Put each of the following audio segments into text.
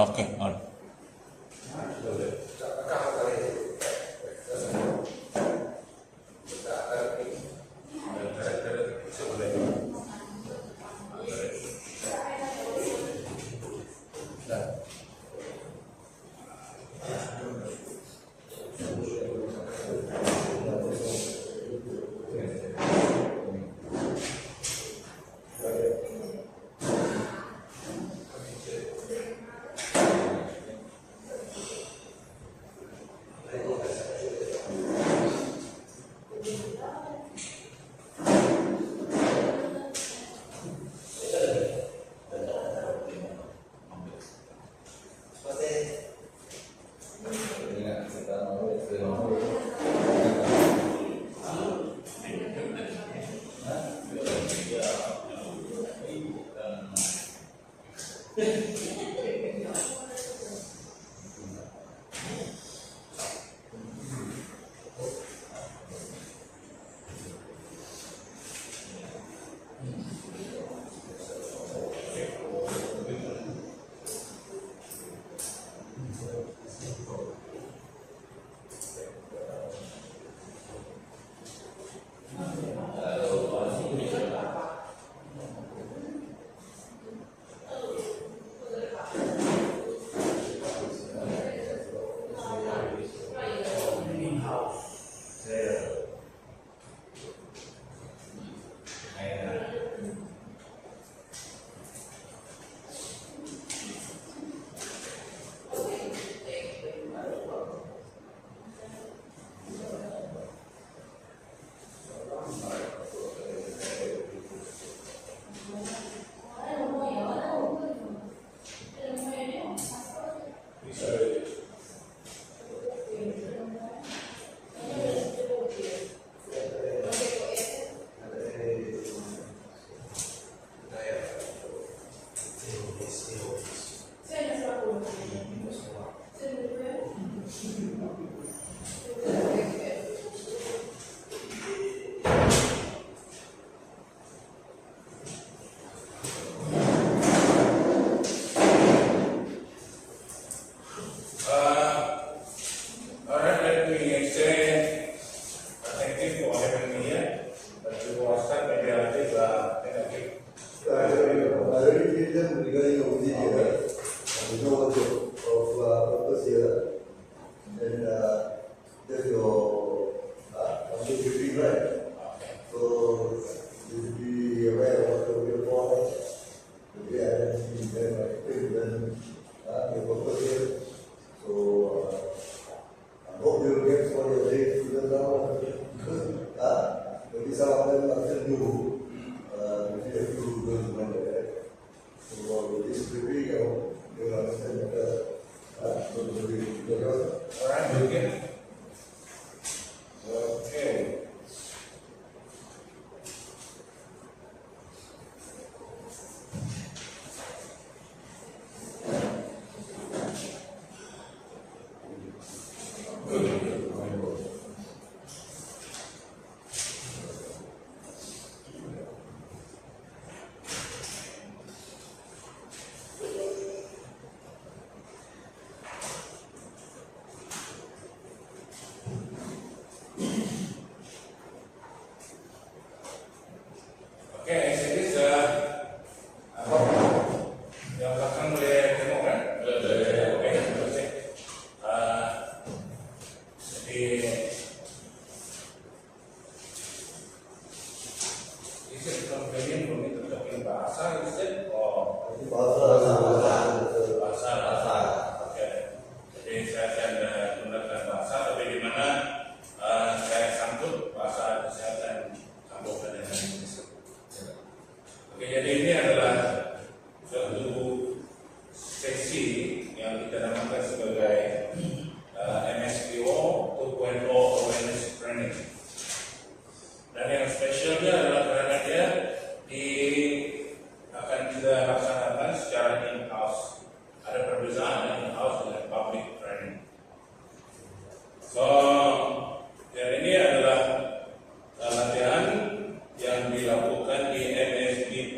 Oke, on.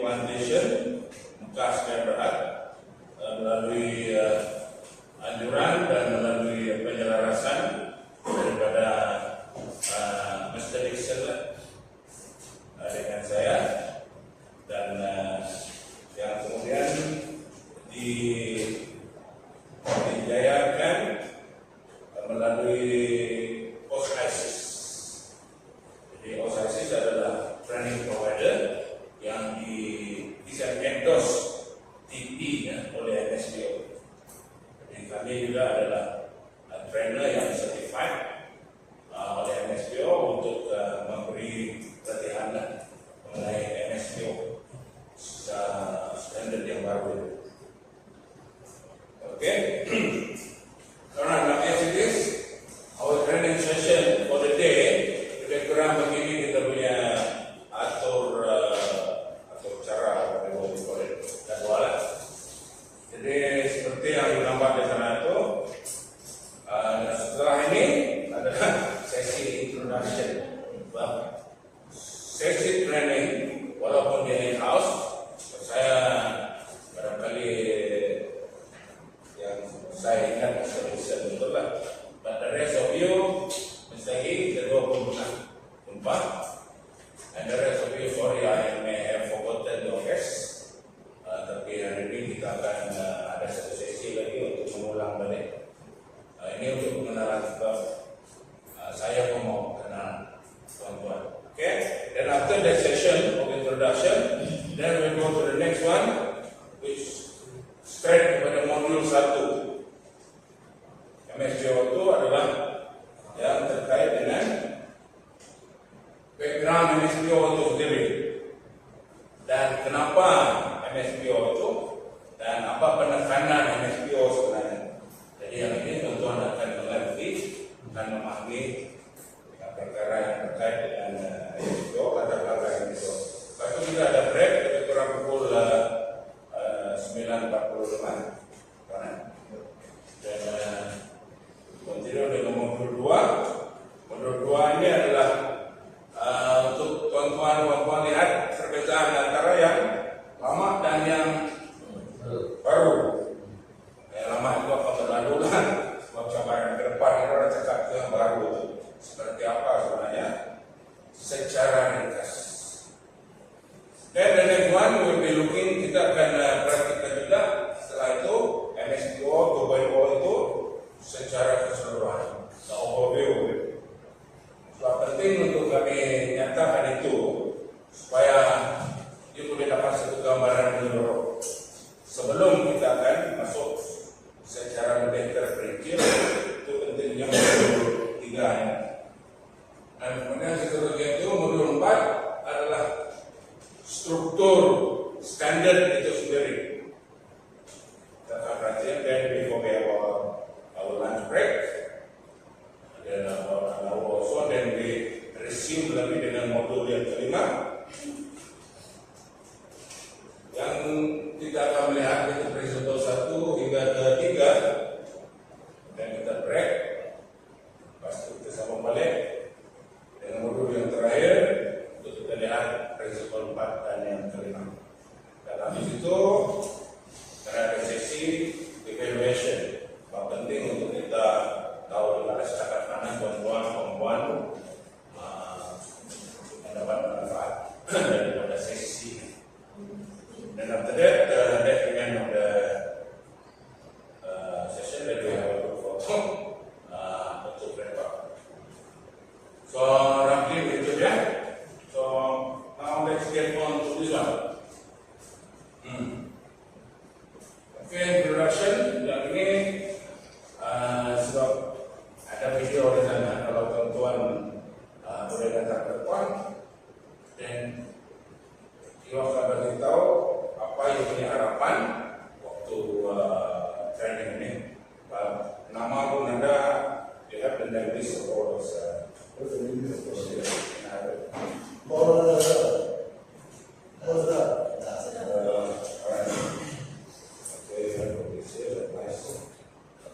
Foundation Mukas Berat melalui dijayakan melalui OSIS. Jadi OSIS adalah training provider yang bisa endorse TP ya, oleh MSPO. Jadi kami juga adalah trainer yang certified oleh MSPO untuk memberi pelatihan mengenai MSPO standar yang baru. Oke. Alright, now as it is, our training session for the day, lebih kurang begini kita punya atur cara jadwal. Jadi seperti yang digambar di sana itu, setelah ini adalah sesi introduction, sesi training, walaupun di in-house, saya barangkali yang saya ingat bisa betul lah. But the rest of you, Mr. He, kedua pun pernah, and the rest of you, sorry, I may have forgotten the rest. Tapi hari ini kita akan ada satu sesi lagi untuk mengulang balik. Ini untuk pengenalan sebab saya pun mau kenal tuan-tuan. Okay, then after that session of introduction, then we go to the next one, which straight kepada modul 1. MSPO itu adalah yang terkait dengan background MSPO itu sendiri dan kenapa MSPO itu dan apa penekanan MSPO sebenarnya. Jadi yang ini tuan-tuan akan mengerti dan memahami perkara yang terkait dengan MSPO, latar belakang MSPO. Lepas itu kita ada break lebih kurang pukul 9.45. Dan continue dengan modul 2. Modul 2 ini adalah untuk tuan-tuan lihat perbedaan antara yang lama dan yang baru. Yang lama itu akan berlalu kan, sebab cabaran ke depan itu ada cakap yang baru itu seperti apa sebenarnya secara ringkas. Dan the next one will be looking, kita akan praktikkan juga setelah itu MSPO 2.0 itu secara keseluruhan, the overview. Sebab penting untuk kami nyatakan itu supaya dia boleh dapat satu gambaran menyeluruh sebelum kita akan masuk secara lebih terperinci. Itu pentingnya modul 3 ya. Dan kemudian seterusnya itu modul 4 adalah struktur standar itu sendiri. Kita akan perhatikan dan before we have our lunch break, dan also dan we resume lagi dengan modul yang kelima. Yang kita akan melihat itu principle 1 hingga ke 3 dan kita break. Pasti kita sambung balik dengan modul yang terakhir untuk kita lihat principle 4 dan yang kelima. Dan habis itu ada sesi evaluation. Penting untuk kita tahu di mana setakat mana tuan-tuan perempuan mendapat manfaat daripada sesi. Dan after that, that's the end of the session that we have to look for untuk wrap up. So roughly itu ya. So now let's get on to this one. Okay, introduction. Yang ini sebab ada video di sana. Kalau tuan-tuan boleh datang ke depan dan dia akan beritahu apa yang punya harapan waktu training ini. Nama pun ada, you have the list of all those.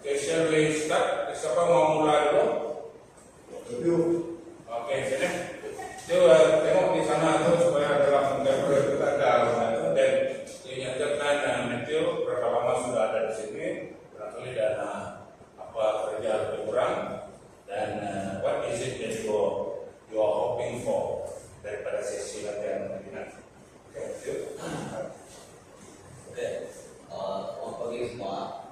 Okay, shall we start? Siapa mau mulai dulu? Okay, sini. Tengok di sana tu supaya dalam gambar kita ada dan dinyatakan Matthew berapa lama sudah ada di sini, barangkali dan apa kerja lebih kurang dan what is it that you are hoping for daripada sesi latihan nanti. Okay, selamat pagi semua.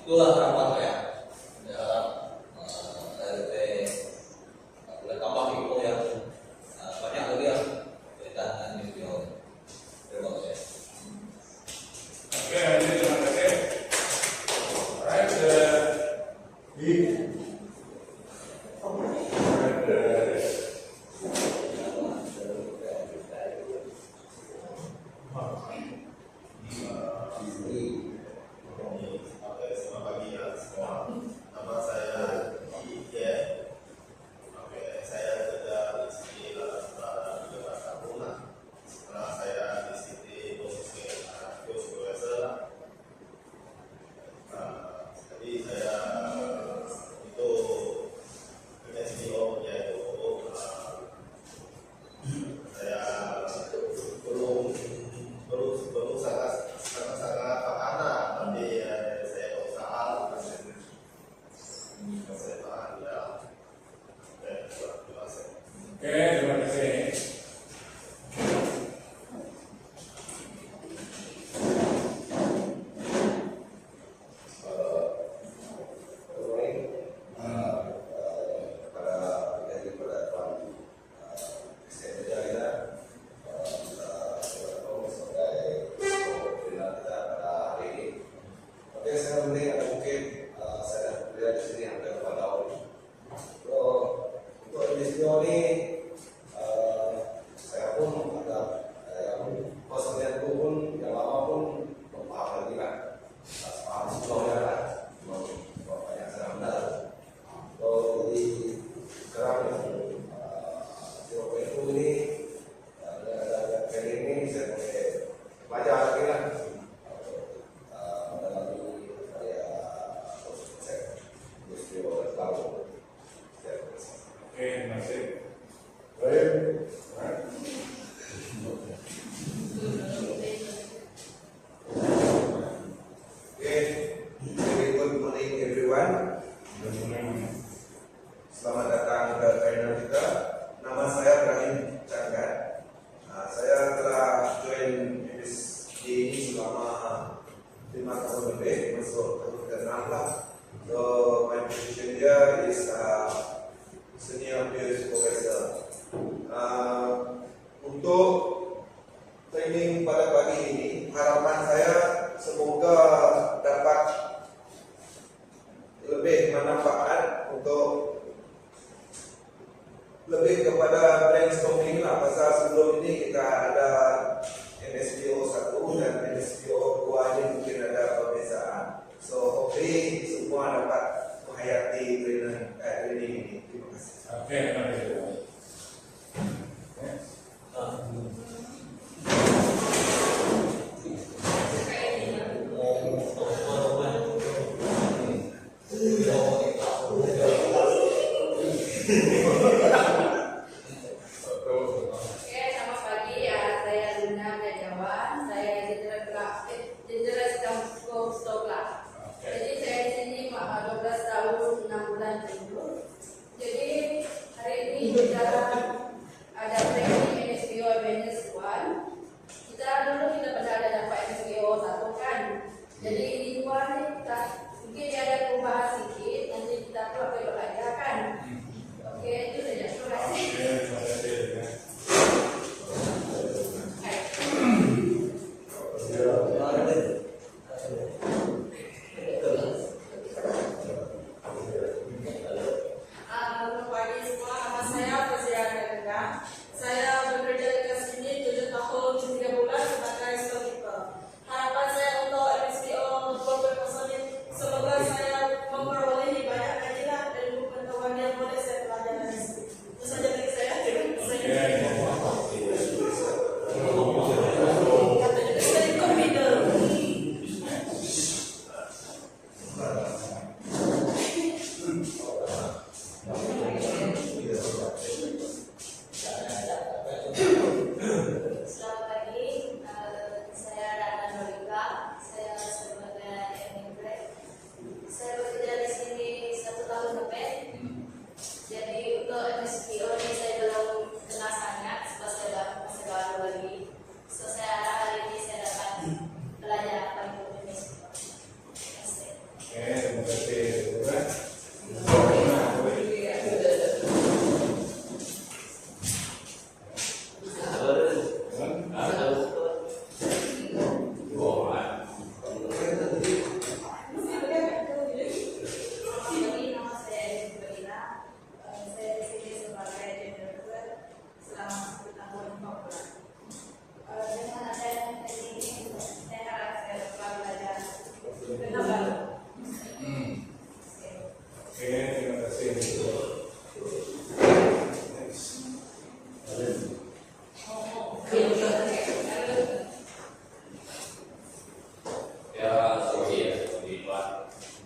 Itulah harapan saya. Ya, dari boleh tambah info yang banyak lagi yang berkaitan dengan video. Terima kasih. Oke, terima kasih. Alright, terima kasih. Terima kasih. Good morning everyone. Selamat datang ke channel kita. Nama saya Ibrahim Chandra. Saya telah join MSD ini selama 5 tahun lebih, masuk tahun ke-6 lah. So my position here is senior PhD professor. Untuk training pada pagi ini, harapan saya semoga dapat lebih bermanfaat untuk lebih kepada brainstorming lah, pasal sebelum ini kita ada MSPO 1 dan MSPO 2 ini mungkin ada perbezaan. So hopefully semua dapat menghayati training ini. Terima kasih. Oke, terima kasih. Selamat pagi ya, saya Luna Jajawan, saya Jenderal Stoklah. Jadi saya di sini 12 tahun 6 bulan dulu. Jadi hari ini kita ada training NSPO Awareness 1. Kita pernah ada dapat NSPO 1 kan. Jadi di luar nih kita mungkin ada perubahan sedikit, nanti kita keluar belajar kan. Oke, itu saja. Terima kasih. Terima kasih. Selamat pagi semua, nama saya Fazia Karina. Saya bekerja di sini 7 tahun 3 bulan sebagai storekeeper. Harapan saya untuk MSPO 4.0 semoga saya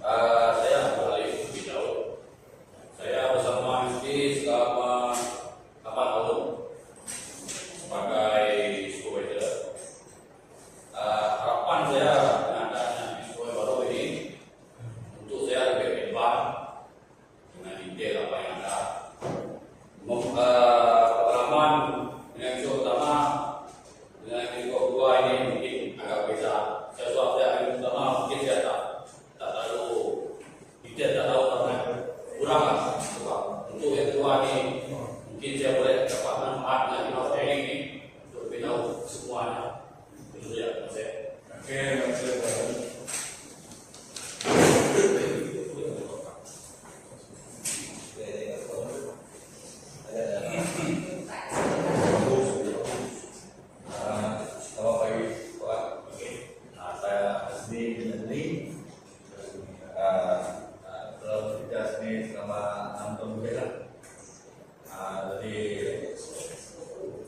Saya kembali lebih jauh. Saya bersama Rizky selama 8 tahun sebagai supervisor. Harapan saya dengan adanya Rizky baru ini untuk saya lebih hebat dengan detail apa yang ada. Pengalaman dengan Rizky utama dengan Rizky kedua ini mungkin agak beda. Sesuatu yang utama mungkin saya tak terlalu tidak tahu karena kurang lah. Untuk yang kedua ini mungkin saya boleh dapat manfaat dari training ini untuk lebih tahu semuanya. Itu ya, Mas. Oke, makasih. Selamat pagi, Pak. Saya Asni Binandri. Dalam kerja sini selama 6 tahun lebih lah. Jadi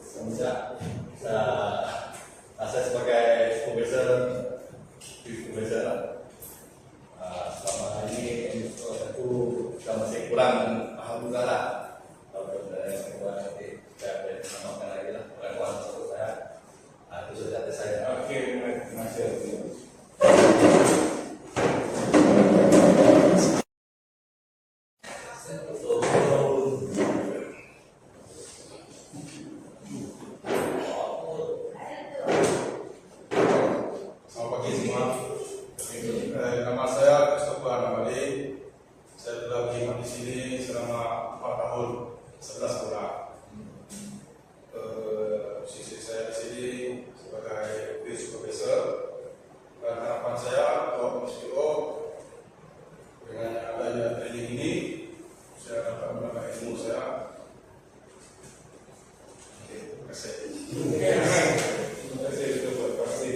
semenjak saya sebagai supervisor lah. Selama ini aku masih kurang paham juga lah. Kalau dari kedua nanti saya boleh menambahkan lagi lah pengetahuan untuk saya. Itu sudah dari saya. Oke, terima kasih. Selamat pagi semua. Nama saya Christopher Namali. Saya telah berkhidmat di sini selama 4 tahun 11 bulan. Posisi saya di sini sebagai field supervisor. Dan harapan saya bahwa MSPO dengan adanya training ini saya dapat menambah ilmu saya. Oke, terima kasih. Terima kasih itu buat pasti.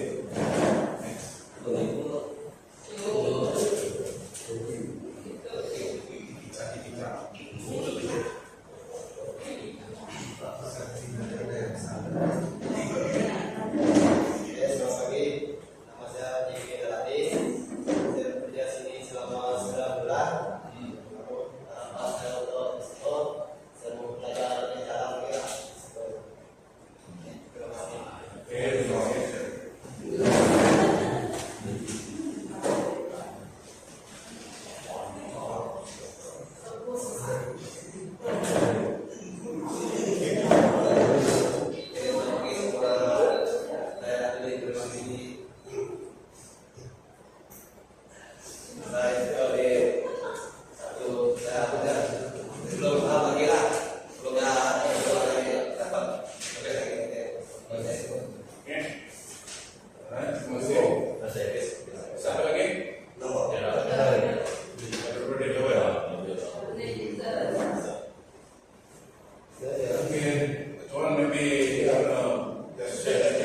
Selamat pagi, nama saya J.K. Daladi. Saya bekerja sini selama 9 bulan. Harapan saya untuk ekspor, saya mau belajar dari cara mereka. Terima kasih. Oke, terima kasih. Oke. Terima kasih. Siapa lagi? Ada berdua dua ya? Oke. Tuan maybe just say that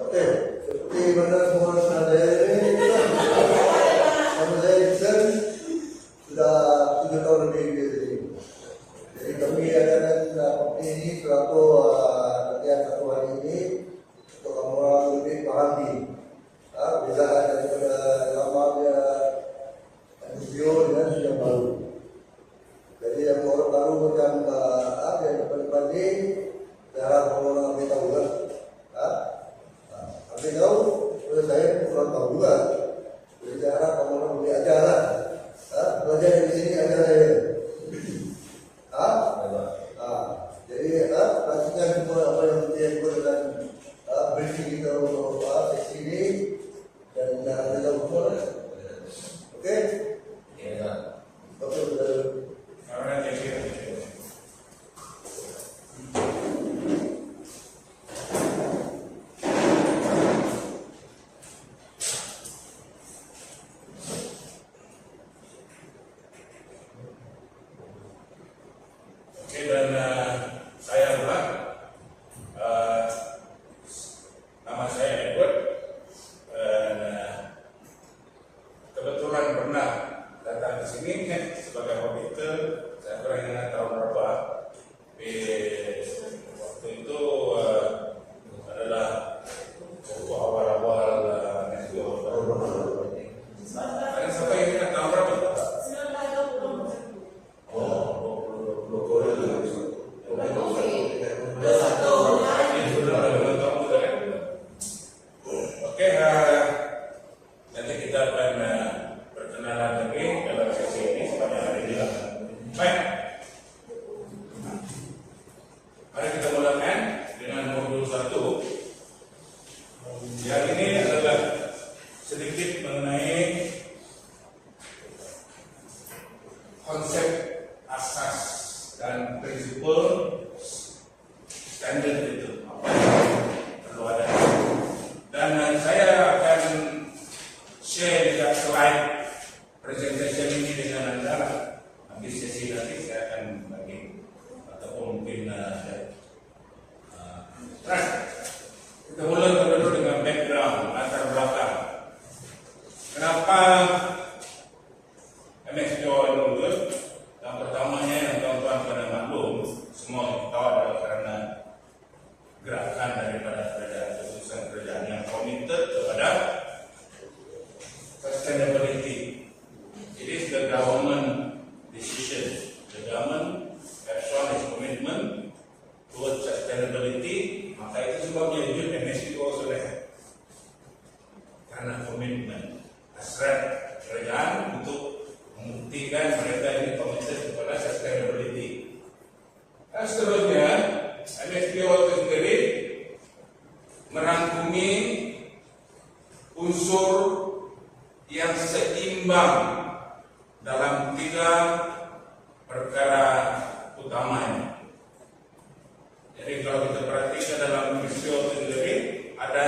Oke, seperti mana semua saudara ini, nama saya Ibsen, sudah 7 tahun lebih di sini. Jadi kami adakan kompeni ini selaku latihan 1 hari ini untuk kamu orang lebih pahami perbezaan daripada lamanya NGO dengan yang baru. Jadi yang orang baru macam yang depan-depan ini, saya harap kamu orang lebih tahu kan. Tapi tahu, saya kurang tahu juga. Jadi saya harap kamu orang boleh ajar lah. Belajar di sini ajar saya. Jadi pastikan semua apa yang dia buatkan briefing kita untuk sesi ini dan kita tahu semua. Oke? Oke, betul. Alright, thank you. Oke, nanti kita akan perkenalan lagi dalam sesi ini sepanjang hari ini. Baik, mari kita mulai dengan modul 1. Yang ini adalah sedikit mengenai konsep asas dan prinsip standar itu apa yang perlu ada. Dan saya akan share juga slide presentation ini dengan Anda. Habis sesi nanti saya akan bagi ataupun mungkin kita mulai dulu dengan background, latar belakang. Kenapa MSPO dulu? Yang pertamanya yang tuan-tuan pada maklum, semua tahu adalah karena gerakan daripada kerajaan yang committed kepada sustainability. It is the government decision. The government has shown its commitment towards sustainability. Maka itu sebabnya wujud MSPO sudah karena komitmen hasrat kerajaan untuk membuktikan mereka ini committed kepada sustainability. Dan seterusnya MSPO itu sendiri merangkumi unsur yang seimbang dalam 3 perkara utamanya. Jadi kalau kita perhatikan dalam MSPO itu sendiri ada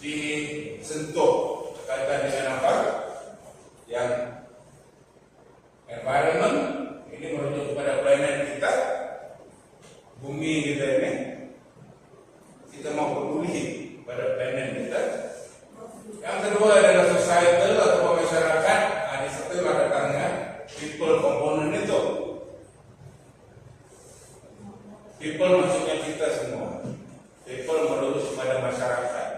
disentuh berkaitan dengan apa? Yang environment, ini merujuk kepada planet kita, bumi kita ini. Kita mau peduli pada planet kita. Yang kedua adalah societal atau masyarakat. Nah, di situ ada tanya people component itu. People maksudnya kita semua. People merujuk kepada masyarakat.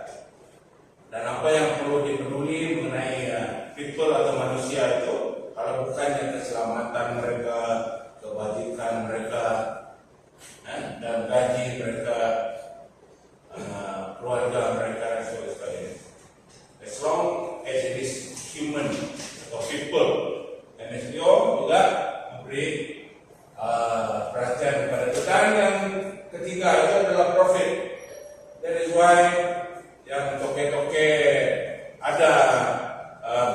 Dan apa yang perlu dipeduli mengenai people atau manusia itu, kalau bukannya keselamatan mereka, kebajikan mereka, dan gaji mereka, keluarga mereka dan sebagainya. As long as it is human atau people, MSPO juga memberi perhatian kepada itu. Dan yang ketiga itu adalah profit. That is why yang toke-toke ada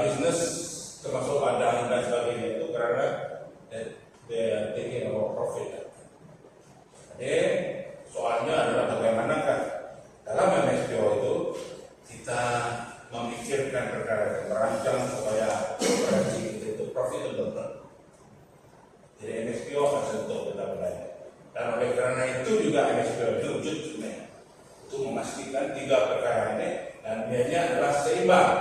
bisnis termasuk ladang dan sebagainya itu karena they are taking about profit. Jadi soalnya adalah bagaimanakah dalam MSPO itu kita memikirkan perkara yang merancang supaya operasi itu profitable. Jadi MSPO akan sentuh benar-benar. Dan oleh karena itu juga MSPO itu wujud sebenarnya untuk memastikan 3 perkara ini dan biasanya adalah seimbang,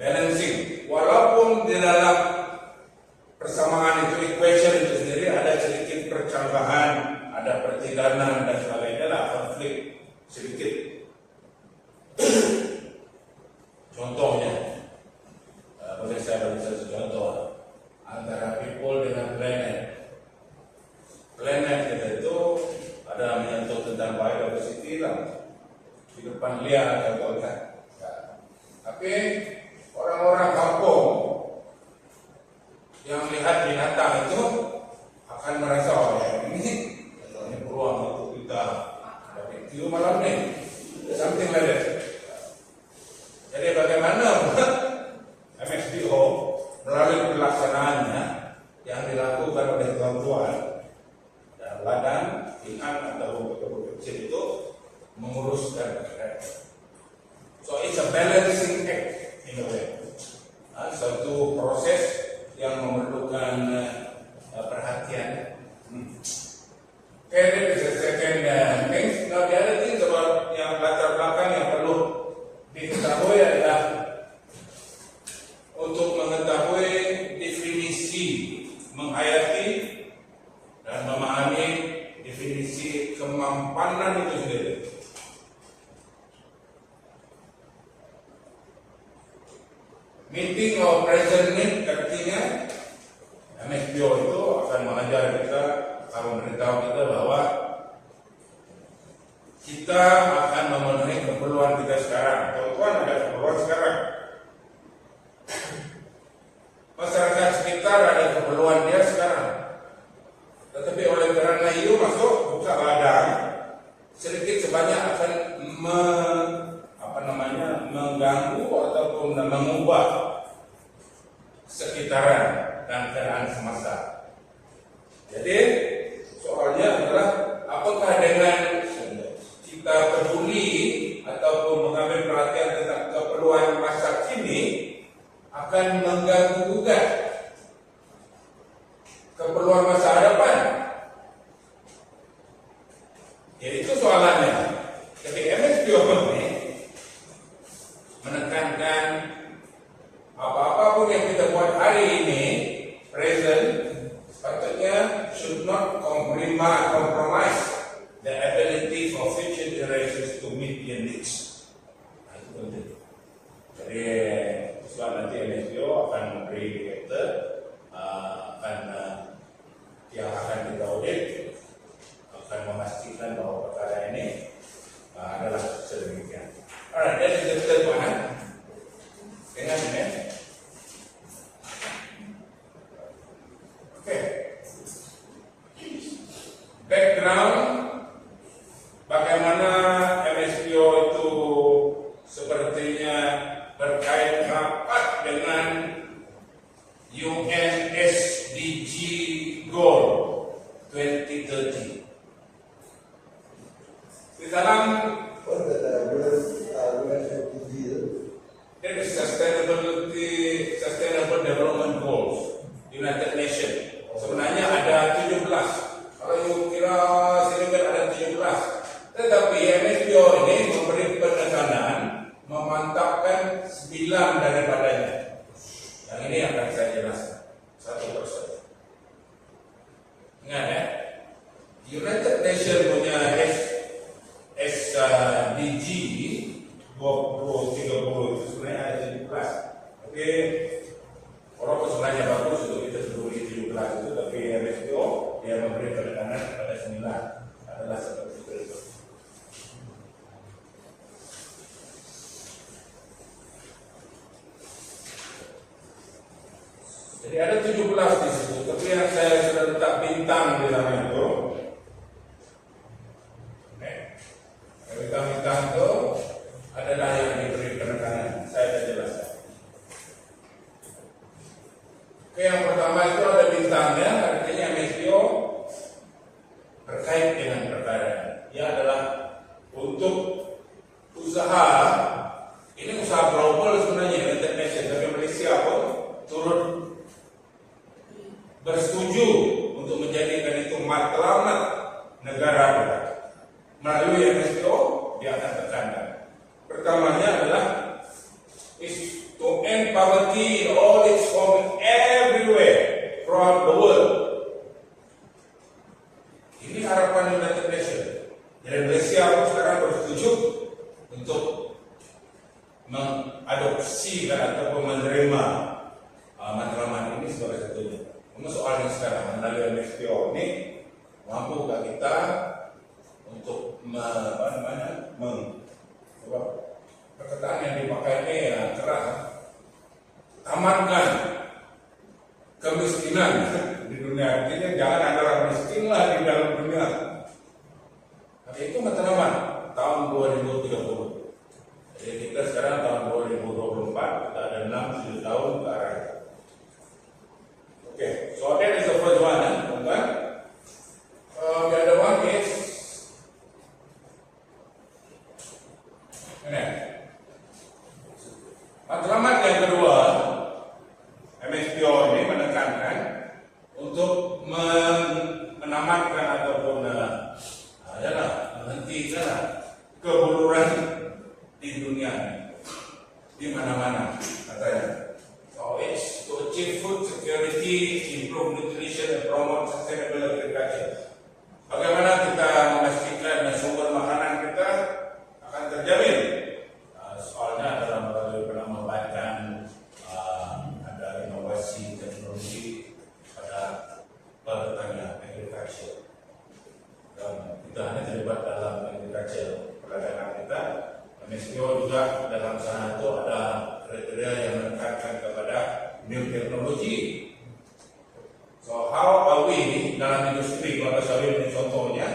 balancing. Walaupun di dalam persamaan itu equation itu sendiri ada sedikit percanggahan, ada pertidanan dan sebagainya lah, konflik sedikit. Contohnya, boleh saya beri satu contoh antara people dengan planet. Planet kita itu ada menyentuh tentang biodiversity lah, di depan liar atau kan. Tapi orang-orang kampung yang lihat binatang itu akan merasa ini peluang untuk kita barbecue malam ni, something like that. Jadi bagaimana MSPO melalui pelaksanaannya yang dilakukan oleh tuan-tuan dan ladang, ikan atau betul kecil itu menguruskan. So it's a balancing act in a way. Satu proses yang memerlukan perhatian. Okay, that is the second thing. Now the other thing about yang latar belakang yang perlu diketahui adalah untuk mengetahui definisi, menghayati dan memahami definisi kemampanan itu sendiri. Meeting our present need artinya MSPO itu akan mengajar kita, akan memberitahu kita bahwa kita akan memenuhi keperluan kita sekarang atau mengganggu ataupun mengubah sekitaran dan keadaan semesta. Jadi soalnya adalah apakah dengan kita peduli ataupun mengambil perhatian tentang keperluan masa kini akan mengganggu juga keperluan masa hadapan. Jadi itu soalannya. Jadi MSPO ini menekankan apa-apa pun yang kita buat hari ini, present, sepatutnya should not compromise the ability for future generations to meet their needs. Nah, itu penting. Jadi setelah nanti MSPO akan memberi indikator yang akan kita audit, akan memastikan bahwa perkara ini adalah sedemikian. Alright, that is the third one. Dengan ini. Okay. Background bagaimana MSPO itu sepertinya berkait rapat dengan UN SDG Goal 2030. Di dalam that is Sustainable Development Goals United Nations. Sebenarnya ada 17. Kalau you kira sini ada 17. Tetapi MSPO ini memberi penekanan memantapkan 9 daripadanya. Yang ini akan saya jelaskan satu persatu. Ingat ya, United Nations punya SDG 2030 itu sebenarnya ada 17. Oke, walaupun sebenarnya bagus untuk kita peduli 17 itu, tapi MSPO dia memberi penekanan kepada 9 adalah seperti itu. Jadi ada 17 di situ, tapi yang saya sudah letak bintang di dalam itu. Bintang-bintang itu adalah yang diberi penekanan. Saya akan jelaskan. Oke, yang pertama itu ada bintangnya, artinya MSPO terkait dengan perkara. Ia adalah untuk usaha, ini usaha global sebenarnya, United Nations, tapi Malaysia pun turut bersetuju untuk menjadikan itu matlamat negara kita. Melalui MSPO dia akan tekankan. Pertamanya adalah is to end poverty in all its forms everywhere throughout the world. Ini harapan United Nations. Jadi Malaysia pun sekarang bersetuju untuk mengadopsi ataupun menerima matlamat ini sebagai satunya. Ini soalnya sekarang melalui MSPO ini mampukah kita untuk perkataan yang dipakai ini ya keras, tamatkan kemiskinan di dunia. Artinya jangan ada orang miskin lah di dalam dunia. Tapi itu matlamat tahun 2030. Jadi kita sekarang tahun 2024, kita ada 6-7 tahun ke arah itu. Okay, so that is the first one, teman-teman. The other one is ini. Matlamat yang kedua, MSPO ini menekankan untuk menamatkan ataupun menghentikan kebuluran di dunia, di mana-mana katanya. So it's to achieve food security, improve nutrition, and promote sustainable agriculture. Bagaimana kita memastikan sumber makanan kita akan terjamin? Soalnya adalah melalui penambahan ada inovasi teknologi pada pertanian agriculture. Dan kita hanya terlibat dalam agriculture perdagangan kita. MSPO juga dalam sana itu ada kriteria yang menekankan kepada new technology. So how are we dalam industri kelapa sawit ini contohnya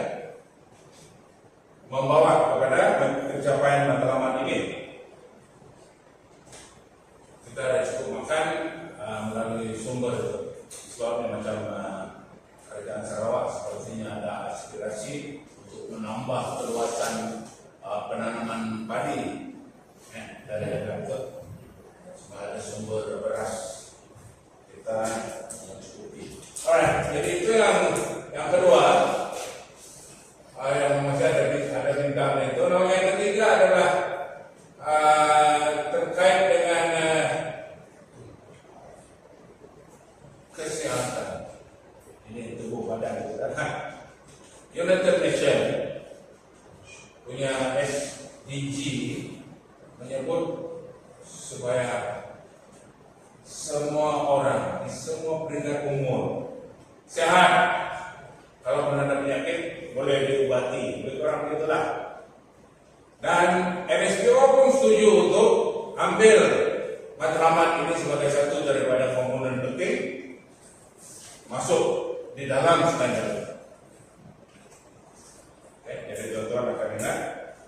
membawa kepada pencapaian matlamat ini? dari kantor ada sumber beras kita mencukupi. Alright, jadi itu yang kedua yang masih ada bintang itu. Nah, yang ketiga adalah terkait dengan kesehatan. Ini tubuh badan kita. United Nations punya SDG menyebut supaya semua orang di semua peringkat umur sehat. Kalau pernah ada penyakit boleh diobati, lebih kurang begitulah. Dan MSPO pun setuju untuk ambil matlamat ini sebagai satu daripada komponen penting masuk di dalam standar. Jadi tuan-tuan akan ingat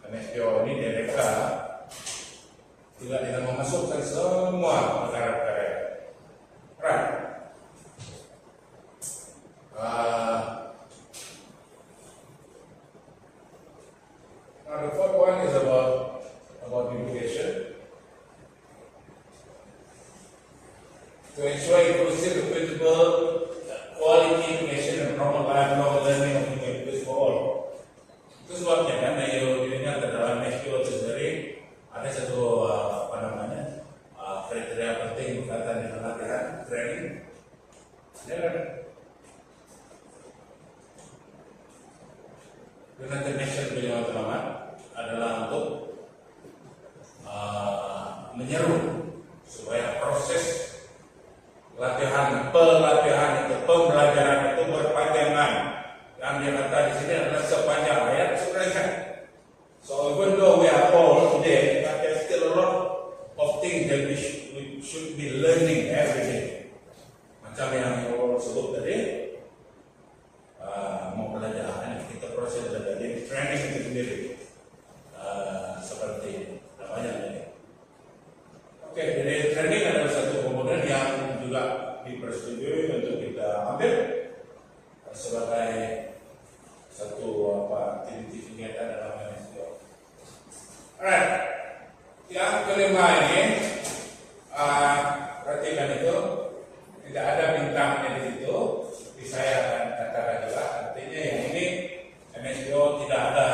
MSPO ini DLK tidak dengan memasukkan semua perkara-perkara. Right. Now the fourth one is about education. To ensure inclusive, equitable, quality education and promote lifelong learning of English for all. Itu sebabnya kan ini dalam MSPO itu sendiri ada satu kriteria penting berkaitan dengan latihan training. United Nations punya matlamat adalah untuk menyeru supaya proses pembelajaran itu berpanjangan. Yang dikatakan di sini adalah sepanjang hayat sebenarnya. So even though we are old today, but there's still a lot of things that we should be learning every day. Macam yang Allah sebut tadi, mau belajar, kita proses belajar, jadi training itu sendiri seperti namanya ini. Oke, jadi training adalah satu komponen yang juga dipersetujui untuk kita ambil sebagai satu aktiviti kegiatan dalam MSPO. Alright, yang kelima ini perhatikan itu tidak ada bintangnya di situ. Tapi saya akan katakan juga artinya yang ini MSPO tidak ada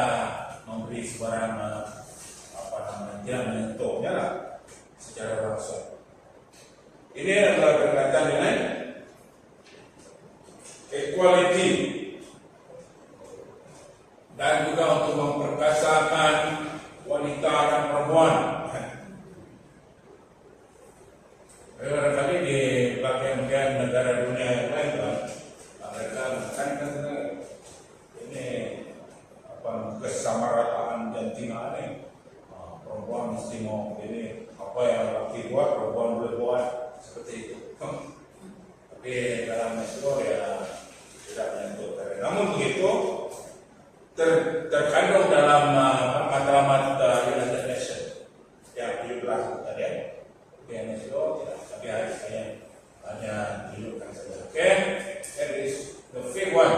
memberi sembarang dia menyentuhnya lah secara langsung. Ini adalah berkaitan dengan equality dan juga untuk memperkasakan wanita dan perempuan. Barangkali di bagian-bagian negara dunia yang lain mereka menekankan ini kesamarataan jantina ini. Perempuan mesti mau ini apa yang laki buat perempuan boleh buat seperti itu. Tapi dalam MSPO ya tidak menyentuh. Namun begitu terkandung dalam matlamat United Nations yang 17 tadi ya. Di MSPO tidak, tapi hari saya hanya tunjukkan saja. Oke, that is the fifth one.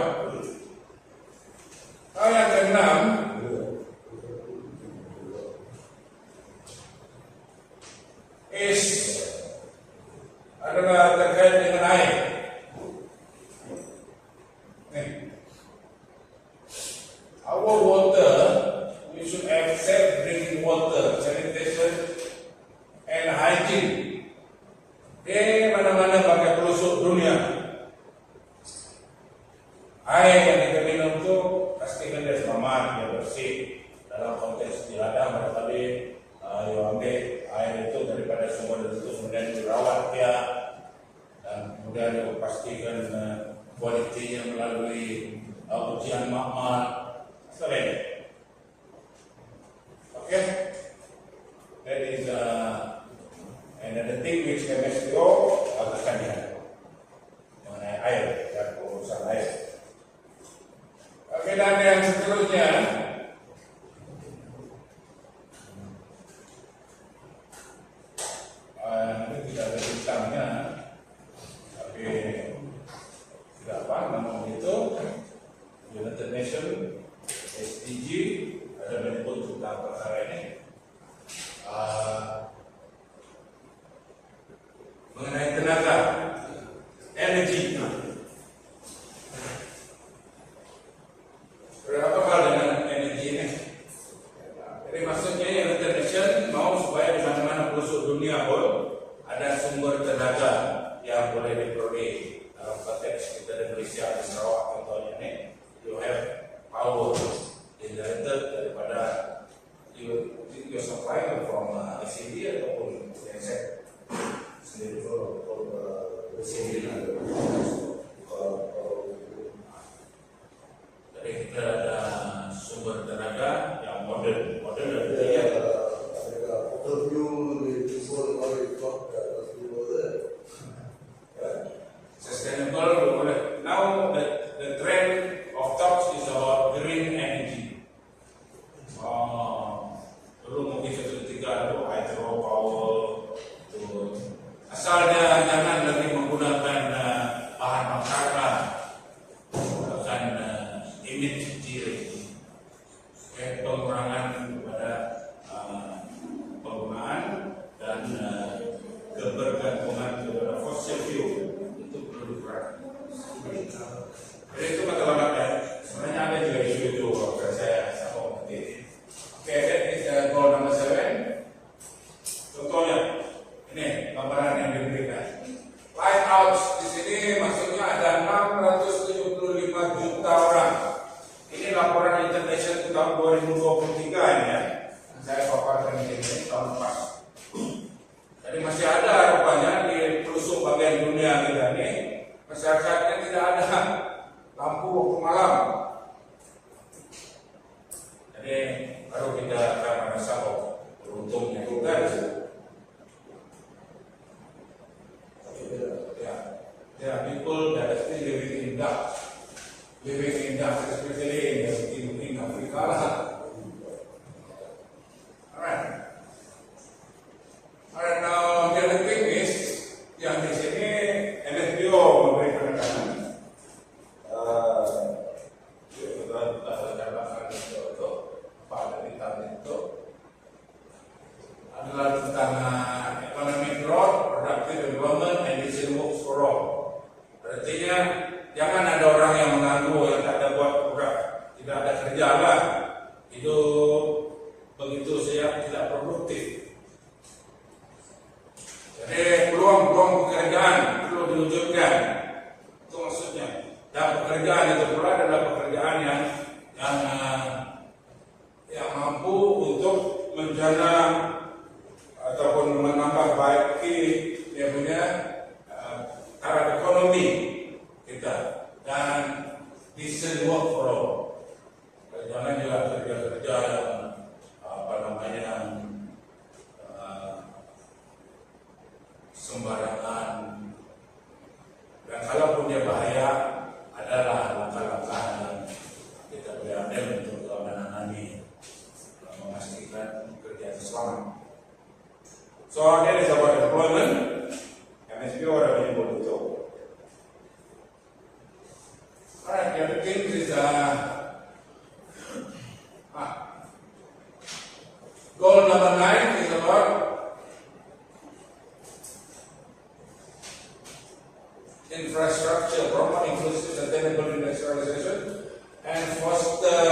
Yang keenam adalah terkait dengan air. Our water, we should have safe drinking water, sanitation and hygiene. Di mana-mana pakai pelosok dunia. Air yang kita minum itu pastikan dia selamat, dia bersih. Dalam konteks di ladang barangkali ambil air itu daripada sumber itu kemudian dirawat dia dan kemudian dipastikan kualitinya melalui ujian makmal. Sorry. Okay. That is another thing which MSPO akan mengenai air dan urusan air. Oke, dan yang seterusnya ini tidak ada bintangnya, tapi tidak apa, namun itu United Nations SDG ada menyebut tentang perkara ini. tenaga yang boleh diperoleh dalam konteks kita di Malaysia di Sarawak contohnya ini, you have power generated daripada you supply from ICD ataupun genset sendiri sendiri. Jadi kita ada sumber tenaga yang modern dan Ada ketiga overview di visual oleh sustainable. Now the trend of talks is about green energy. Dulu mungkin satu ketika itu hydropower, asal dia jangan lagi menggunakan bahan bakar, menggunakan emit zero, pengurangan kepada penggunaan dan kebergantungan kepada fossil fuel itu perlu dikurangi. Jadi itu matlamat ya. Sebenarnya ada juga isu itu kalau saya sama nanti. Oke, ini goal nomor 7. Contohnya ini gambaran yang diberikan. Lighthouse di sini maksudnya ada 675 juta orang. Ini laporan International tahun 2023 ini ya. Saya paparkan di sini tahun lepas. Jadi masih ada rupanya di pelosok bagian dunia kita ini masyarakatnya tidak ada lampu waktu malam. Jadi baru kita akan merasa beruntungnya juga di situ. Ya, people that are still living in dark, especially in Africa. Alright, now the other thing is yang di sini NSBO memberi penekanan. Adalah tentang economic growth, productive development, and decent works for all. Artinya jangan ada orang yang menganggur, yang tak ada buat produk, tidak ada kerja lah, hidup begitu saya tidak produktif. Jadi peluang pekerjaan perlu diwujudkan, itu maksudnya. Dan pekerjaan itu pula adalah pekerjaan yang mampu untuk menjana ataupun menambah baiki dia punya taraf ekonomi kita dan decent work for all. Jangan juga kerja-kerja yang sembarangan. Dan kalaupun dia bahaya, adalah langkah-langkah yang kita boleh ambil untuk menangani, memastikan kerja selamat. So that is about employment. MSP orang menyebut itu. Alright, the other thing is goal number 9 is about infrastructure, promote inclusive sustainable industrialization and foster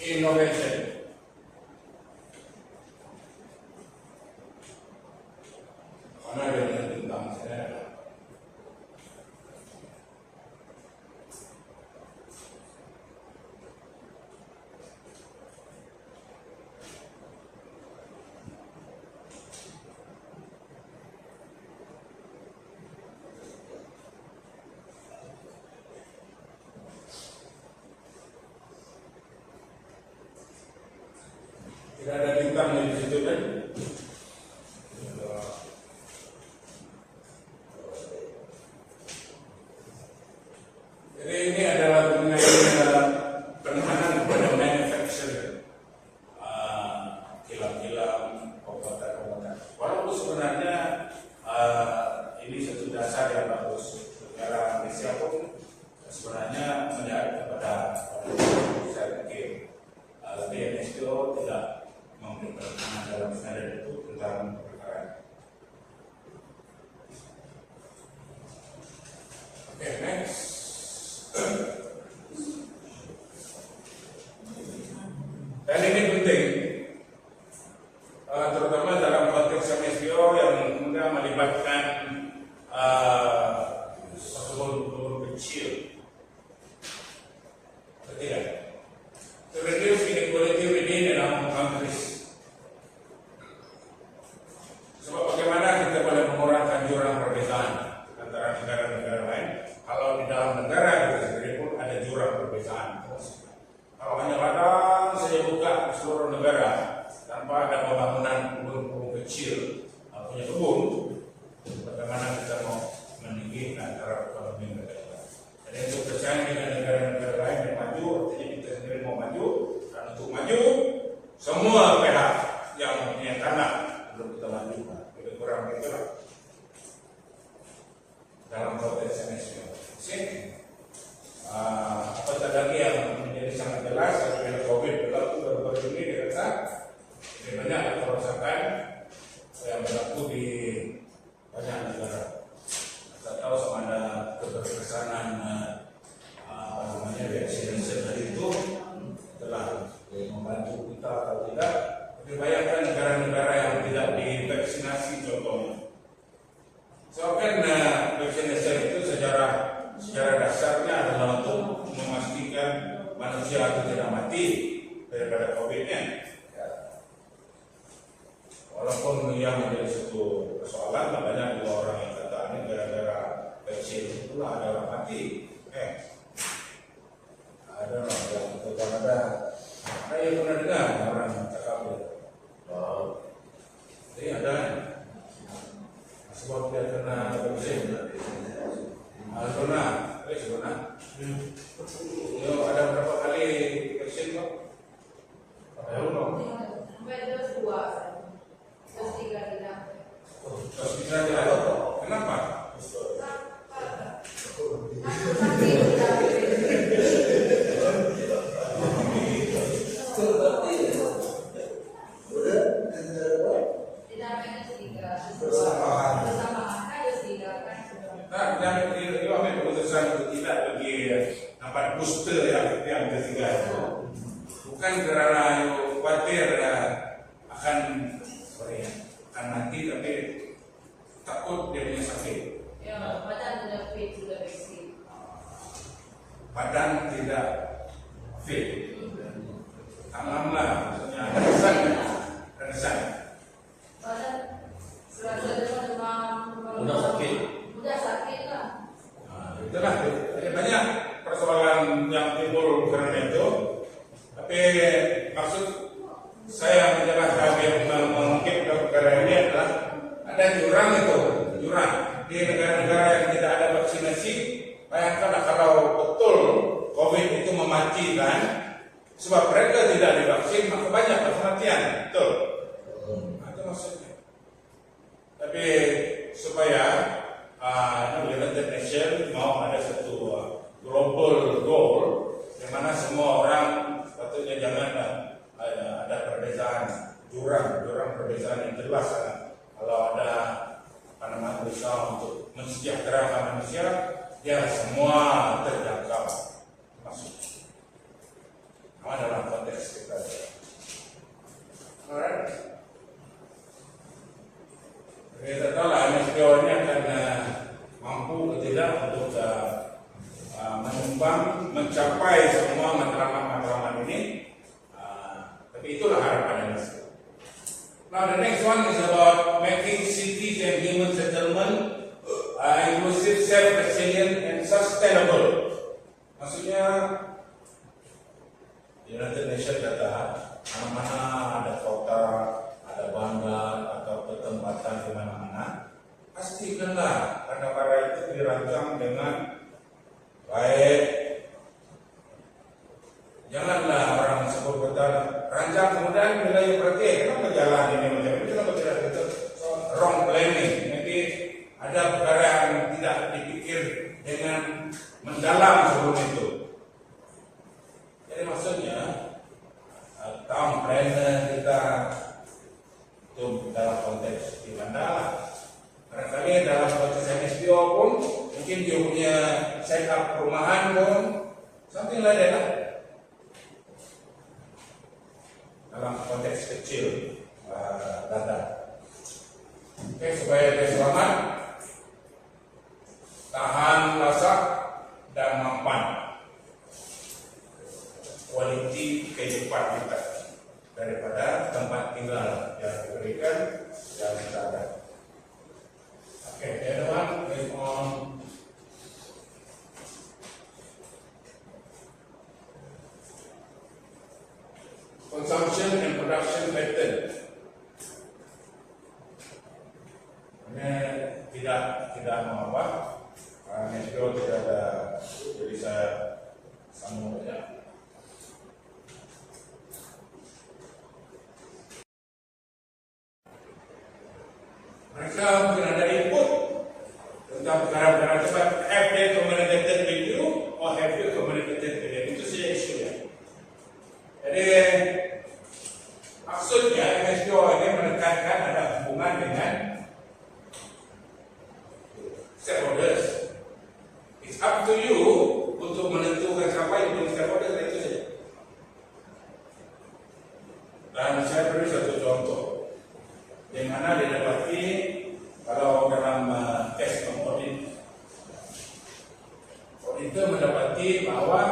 innovation. Mana ada yang tentang saya? Tidak ada bintang di situ kan? Jadi ini adalah mengenai penekanan kepada manufacturing, kilang-kilang, obat-obatan. Walaupun sebenarnya ini satu dasar yang bagus. Negara Malaysia pun sebenarnya menjadi kepada saya pikir BNSO tidak memberi penekanan dalam standar itu tentang perkara. Oke, next. Dan ini penting, terutama dalam konteks MSBO yang melibatkan belum kita lanjutkan. Lebih kurang itu lah dalam konteks NSPO. Apa lagi yang menjadi sangat jelas apabila COVID berlaku baru-baru ini di kita lebih banyak kerusakan yang berlaku di banyak negara. Kita tahu sama ada keberkesanan vaccination hari itu telah membantu kita atau tidak. Tapi bayangkan negara-negara yang tidak divaksinasi contohnya. So kan vaccination itu secara dasarnya adalah untuk memastikan manusia itu tidak mati daripada COVID-nya. Walaupun yang menjadi satu persoalan, banyak juga orang yang kata ini gara-gara vaksin itulah ada orang mati. Ada orang yang ada yang pernah dengar orang cakap itu. Jadi ada sebab dia kena vaksin. Alhamdulillah, ada berapa kali vaksin kok? Sampai terus 2, terus 3 tidak. Terus bisa tidak? Kenapa? Dapat booster yang ketiga itu bukan karena khawatir akan mati, tapi takut dia punya sakit. Ya, badan tidak fit sudah vaksin. Badan tidak fit. Tanganlah, maksudnya resan. Badan serasa demam, Mudah sakit. Mudah sakit lah. Itulah banyak persoalan yang timbul karena itu. Tapi maksud saya menjelaskan mengungkit perkara ini adalah ada jurang di negara-negara yang tidak ada vaksinasi. Bayangkanlah kalau betul COVID itu mematikan, sebab mereka tidak divaksin maka banyak kematian, betul. Itu maksudnya. Tapi supaya United Nations mau ada satu global goal di mana semua orang sepatutnya jangan ada perbezaan jurang perbezaan yang jelas. Kalau ada berusaha untuk mensejahterakan manusia, ya semua terjangkau masuk. Dalam konteks kita. Alright. Kita tahu lah NSPO ini akan mampu atau tidak untuk menyumbang mencapai semua matlamat ini. Tapi itulah harapan NSPO. Now the next one is about making cities and human settlement inclusive, self-resilient, and sustainable. Maksudnya United Nations kata mana-mana ada kota, ada bandar atau pertempatan di mana-mana, pastikanlah perkara itu dirancang dengan baik. Janganlah orang sebut kata rancang kemudian wilayah pergi, kenapa jalan ini macam itu, kenapa tidak itu wrong planning. Jadi ada perkara yang tidak dipikir dengan mendalam sebelum itu. Jadi maksudnya town planner kita itu dalam konteks di Mandala. Barangkali dalam konteks NSPO pun mungkin dia punya setup perumahan pun something like that lah. Dalam konteks kecil data. Oke, supaya dia selamat, tahan rasa dan mampan kualiti kehidupan kita daripada tempat tinggal yang diberikan yang kita ada. Oke, the other one is on consumption and production pattern. Ini tidak mau apa, NSPO tidak ada, jadi saya sambung saja. Mereka mungkin ada input tentang perkara-perkara tersebut. Have they communicated with you or have you communicated with them? Itu saja isunya. Jadi maksudnya MSPO ini menekankan ada hubungan dengan stakeholders. It's up to you untuk menentukan siapa yang menjadi stakeholders, itu saja. Dan saya beri satu contoh di mana didapati kalau dalam tes audit, auditor mendapati bahwa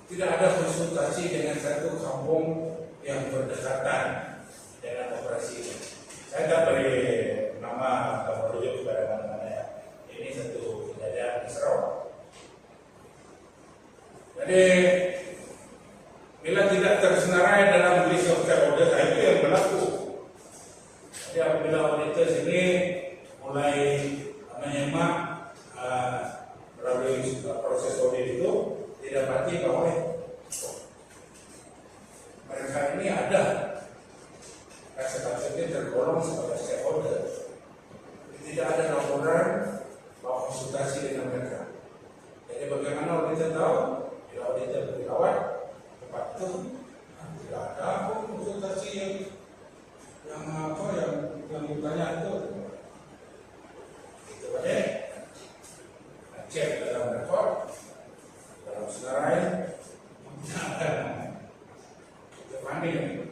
tidak ada konsultasi dengan satu kampung yang berdekatan dengan operasi ini. Saya tak beri nama atau merujuk kepada mana-mana ya. Ini satu kejadian di Sarawak. Jadi bila tidak tersenarai dalam list of stakeholders, itu yang berlaku. Jadi apabila auditor sini mulai menyimak melalui proses audit itu, didapati bahwa mereka ini ada kata-kata tergolong sebagai stakeholder. Tidak ada laporan bahwa konsultasi dengan mereka. Jadi bagaimana auditor tahu? Bila auditor berlawat, tempat itu tidak ada konsultasi yang ditanya itu. Itu aja. Cek dalam rekod, dalam senarai, itu banding.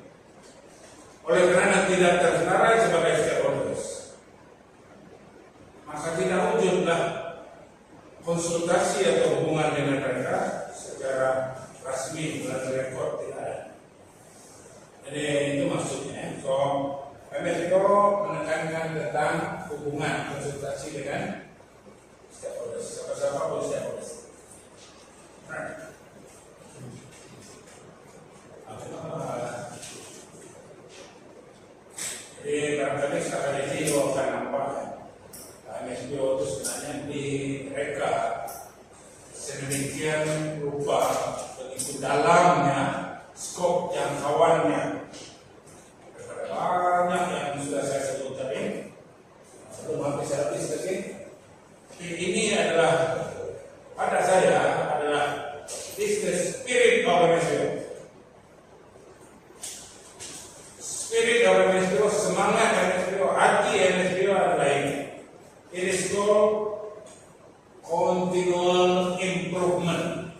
Oleh karena tidak tersenarai sebagai stakeholders, maka tidak wujudlah konsultasi atau hubungan dengan mereka secara resmi melalui rekod, tidak ada. Jadi itu maksudnya. So, MSPO menekankan tentang hubungan konsultasi dengan stakeholders, siapa-siapa pun stakeholders. Jadi barangkali sekali ini akan nampak MSPO itu sebenarnya direka sedemikian rupa, begitu dalamnya skop jangkauannya. Daripada banyak yang sudah saya sebut tadi, belum habis-habis lagi. Ini adalah pada saya adalah this the spirit of MSPO. Spirit of MSPO, semangat MSPO, hati MSPO adalah ini. It is called continual improvement.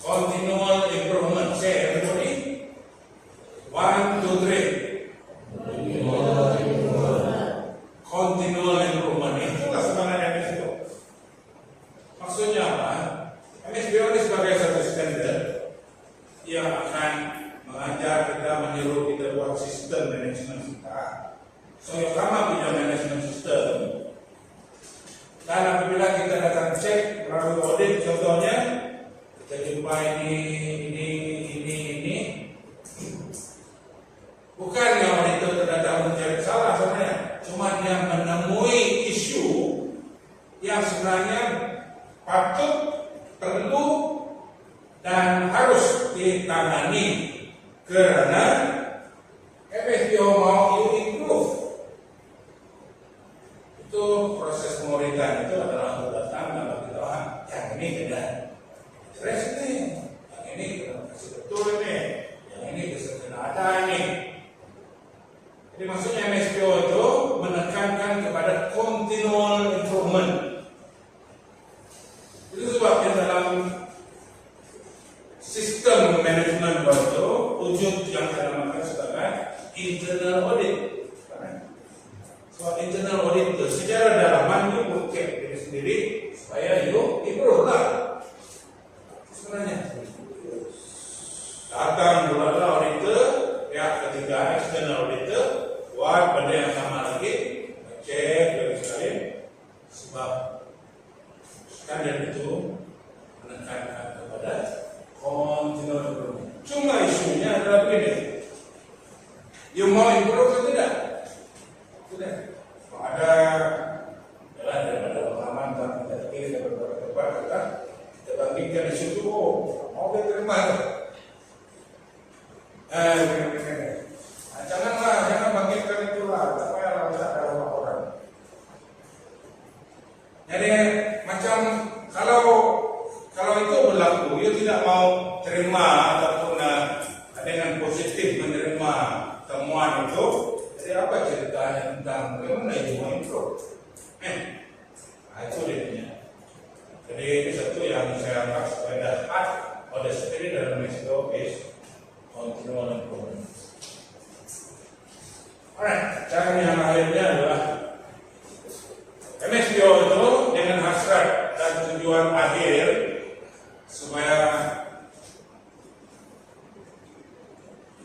Continual improvement. Say everybody. 1, 2, 3. Continual improvement. Itulah semangat MSPO. Maksudnya apa? MSPO ini sebagai satu standar yang akan mengajar kita, menyuruh kita buat sistem manajemen kita. So yang pertama punya manajemen sistem. Dan apabila kita datang cek melalui audit, contohnya kita jumpa ini, bukan yang auditor datang mencari salah sebenarnya, cuma dia menemui isu yang sebenarnya patut, perlu dan harus ditangani kerana MSPO mau improve. Itu proses pengauditan itu adalah untuk datang dan beritahu yang ini tidak stres ini, yang ini masih betul ini, yang ini bisa kena ada ini. Jadi maksudnya MSPO itu menekankan kepada continual improvement. Itu sebabnya dalam sistem manajemen itu wujud yang saya namakan sebagai internal audit. So internal audit itu secara dalaman itu mungkin diri sendiri supaya improve lah. Sebenarnya datang dulu auditor, ya ketiga external auditor buat benda yang sama lagi, cek lagi sekali, sebab standar itu menekankan kepada continual improvement. Cuma isunya adalah begini, you mau improve atau tidak? Sudah ada jalan daripada pengalaman tentang kita beberapa tempat kita bandingkan isu itu, mau kita terima. Janganlah pertemuan itu. Jadi apa ceritanya tentang bagaimana itu mau improve? Nah, itu dia punya. Jadi ini satu yang saya anggap sebagai heart of the spirit dalam MSBO is continual improvement. Alright, cara yang akhirnya adalah MSBO itu dengan hasrat dan tujuan akhir supaya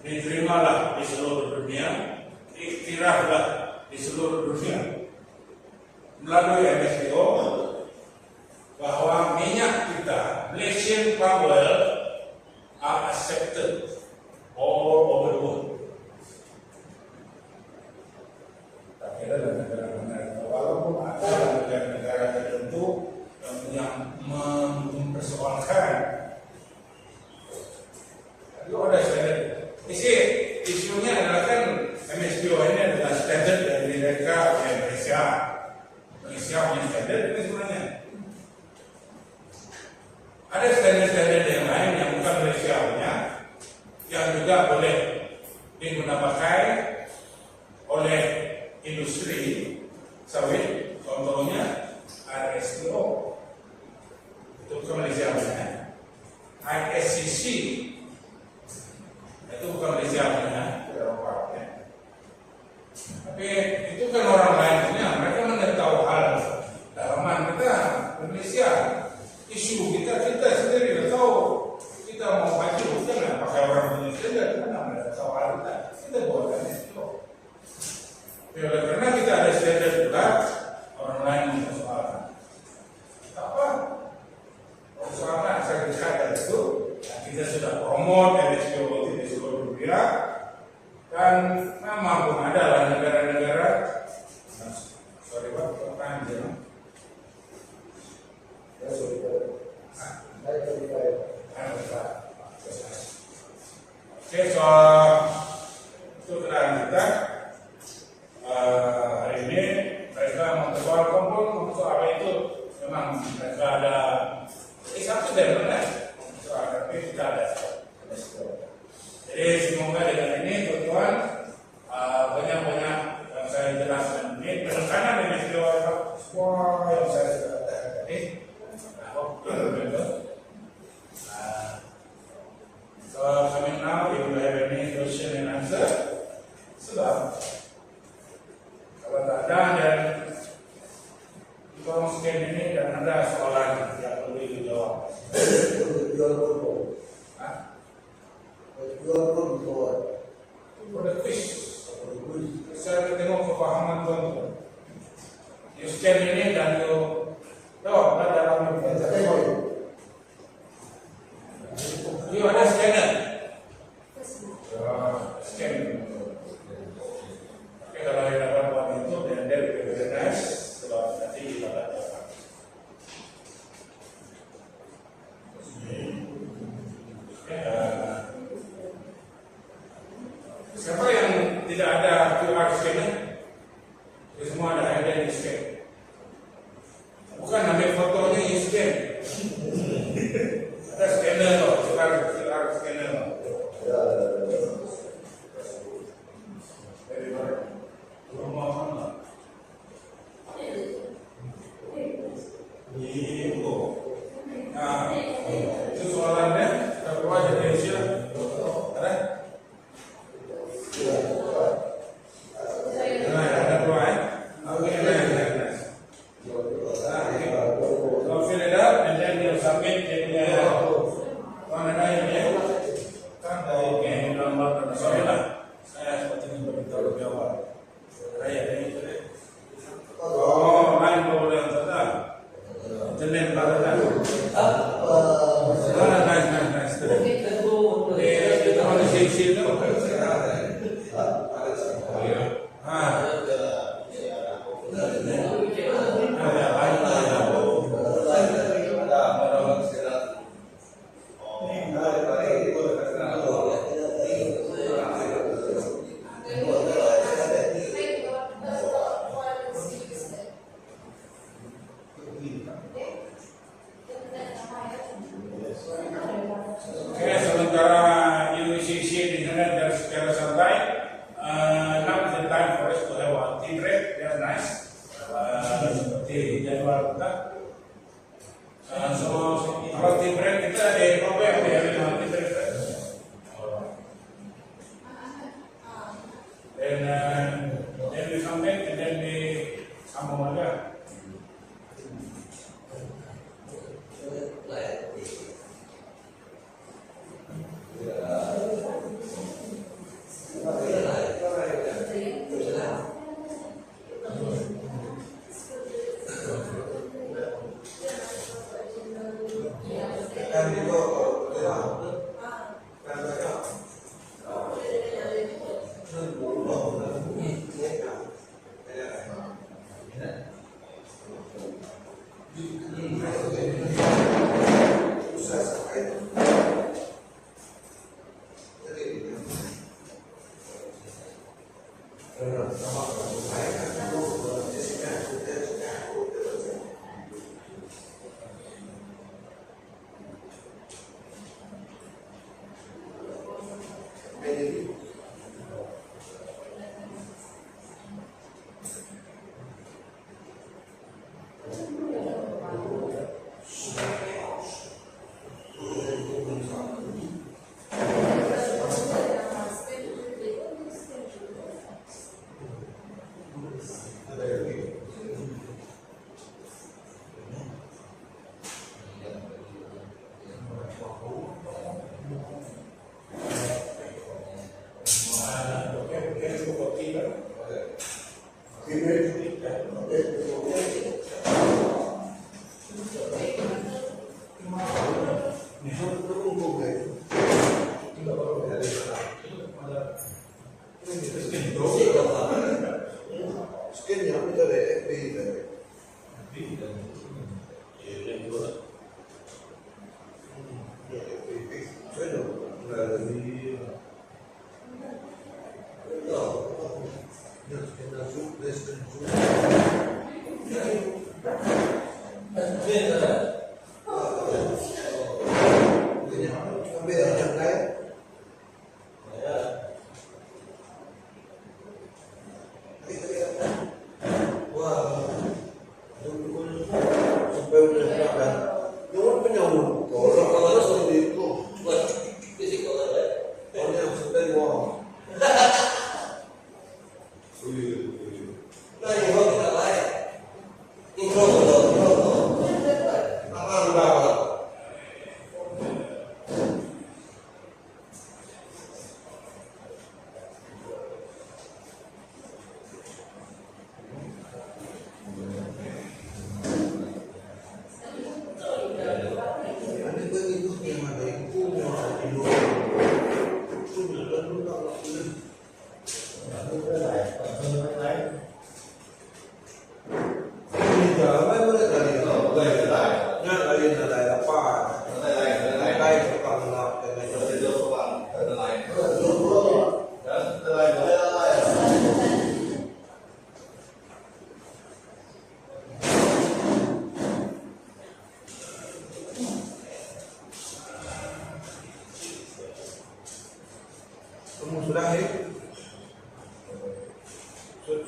diterimalah di seluruh dunia, iktiraflah di seluruh dunia melalui MSBO bahwa minyak kita, Malaysian palm oil, are accepted all over the world. Tak kira negara-negara, walaupun ada negara-negara tertentu yang mempersoalkan, itu ada standar. Isunya adalah kan MSBO ini adalah standar dari mereka Malaysia. Malaysia punya standar ini sebenarnya. Ada standar-standar yang lain yang bukan Malaysia punya, yang juga boleh digunakan oleh industri sawit, contohnya RSPO, itu bukan Malaysia punya. ISCC, itu bukan Malaysia punya, Eropa punya. Tapi itu kan orang lain punya, mereka mana tahu hal dalaman kita Malaysia. Isu kita sendiri tidak tahu. Kita mau maju, kita nggak pakai orang Indonesia, kita nggak tahu hal kita buatkan itu. Oleh karena kita ada standar juga, orang lain mempersoalkan. Apa? Persoalan saya itu, kita sudah promote MSBO di seluruh dunia, dan memang pun ada lah negara-negara. Sorry Pak, panjang. Oke, soal itu keterangan kita hari ini mereka mempersoal kumpul untuk apa itu memang mereka ada satu dan benar soal tapi tidak ada. Jadi semoga dengan ini tujuan banyak-banyak yang saya jelaskan ini penekanan dengan semua yang saya sudah katakan tadi. So coming now, if you have any question and answer, sudah. Kalau tak ada dan tolong scan ini dan ada soalan yang perlu dijawab. Jual pun. Jual pun buat. Pada quiz, saya tengok kefahaman tuan-tuan. You scan ini dan you jawab dalam informasi. You ada scanner? Scan. Oke, kalau yang dapat buat itu dan dari PBNS, sebab nanti kita dapat. Siapa yang tidak ada QR scanner? Itu semua ada yang di scan. Bukan ambil fotonya di scan. Ada scanner loh, QR scanner loh. Dari mana? Rumah mana? Itu. Nah, itu soalannya. Kita keluar dari Asia. Ada? Nah, ada keluar. Oke, then we come back and then we sambung aja.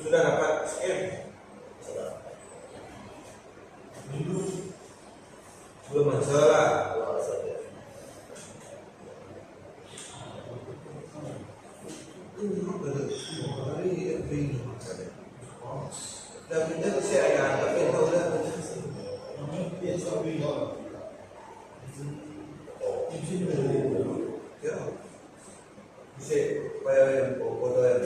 Sudah dapat scan? Belum masalah. Dan kita saya ada tapi tahu dah. Ya. Bisa bayar yang foto yang.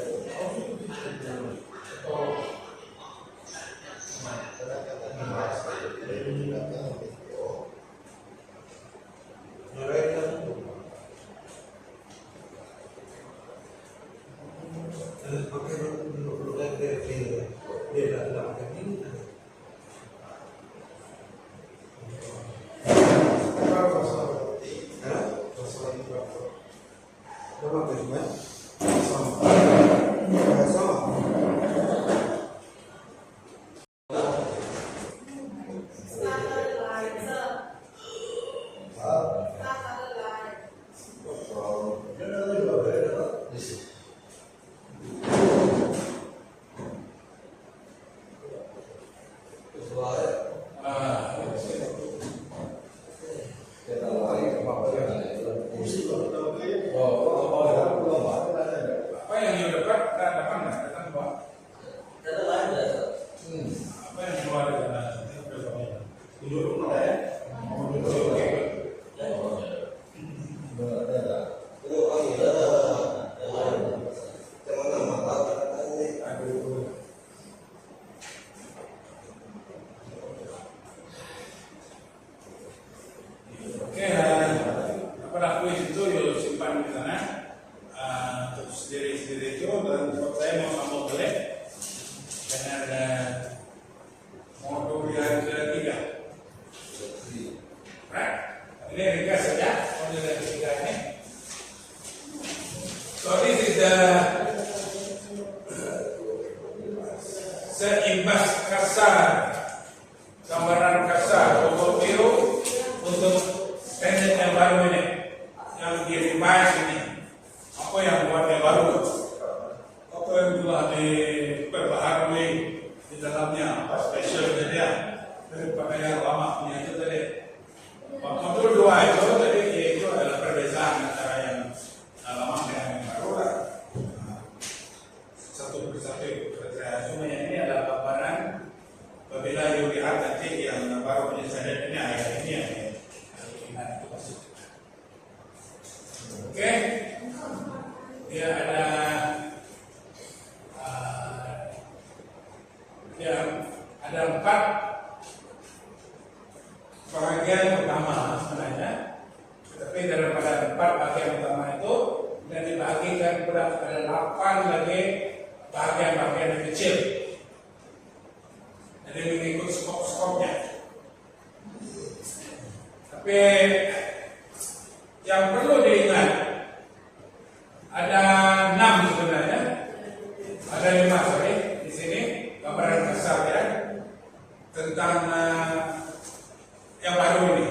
Oh, minggu depan datang nggak? Datang Pak? Data ada. Apa yang keluar dari sana? Duduk dulu nggak ya? Oke. Oke, apa kuis itu yuk simpan di sana untuk sendiri-sendiri itu, dan saya mau sambung balik karena ada modul yang ketiga. Right? Ini ringkas saja modul yang ketiga ini. So this is the seimbas kasar, gambaran kasar overview untuk standard yang baru ini, yang di-revise ini. Apa yang buatnya baru? Apa yang telah diperbaharui di dalamnya? Apa spesialnya dia daripada yang lama punya itu tadi? Modul 2 itu tadi yaitu adalah perbedaan antara yang lama dengan yang baru lah. Satu persatu. Cuma yang ini adalah gambaran apabila you lihat nanti yang baru punya standard ini ayat ini yang itu masuk. Oke, dia ada ada 4 bagian utama sebenarnya, tapi daripada 4 bagian utama itu dan dibagikan kepada 8 lagi bagian-bagian yang kecil. Jadi mengikut skop-skopnya. Tapi yang perlu diingat ada 6 sebenarnya, ada 5 sorry di sini gambaran besar ya tentang yang baru ini.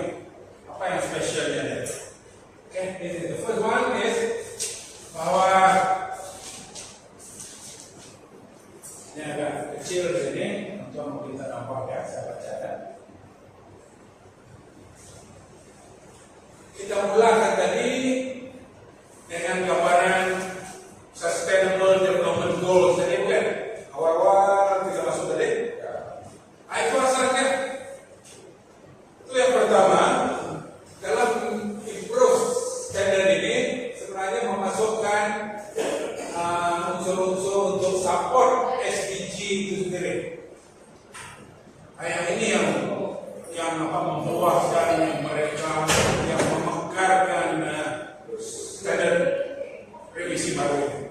Apa yang spesialnya ya? Oke, the first one is bahwa ini agak kecil di sini untuk kita nampak ya, saya bacakan. Kita mulakan tadi dengan gambaran Sustainable Development Goals tadi bukan? Awal-awal kita masuk tadi. Itu asalnya. Itu yang pertama, dalam improve standard ini sebenarnya memasukkan unsur-unsur untuk support SDG itu sendiri. Yang ini yang membuahkan mereka yang memekarkan standar revisi baru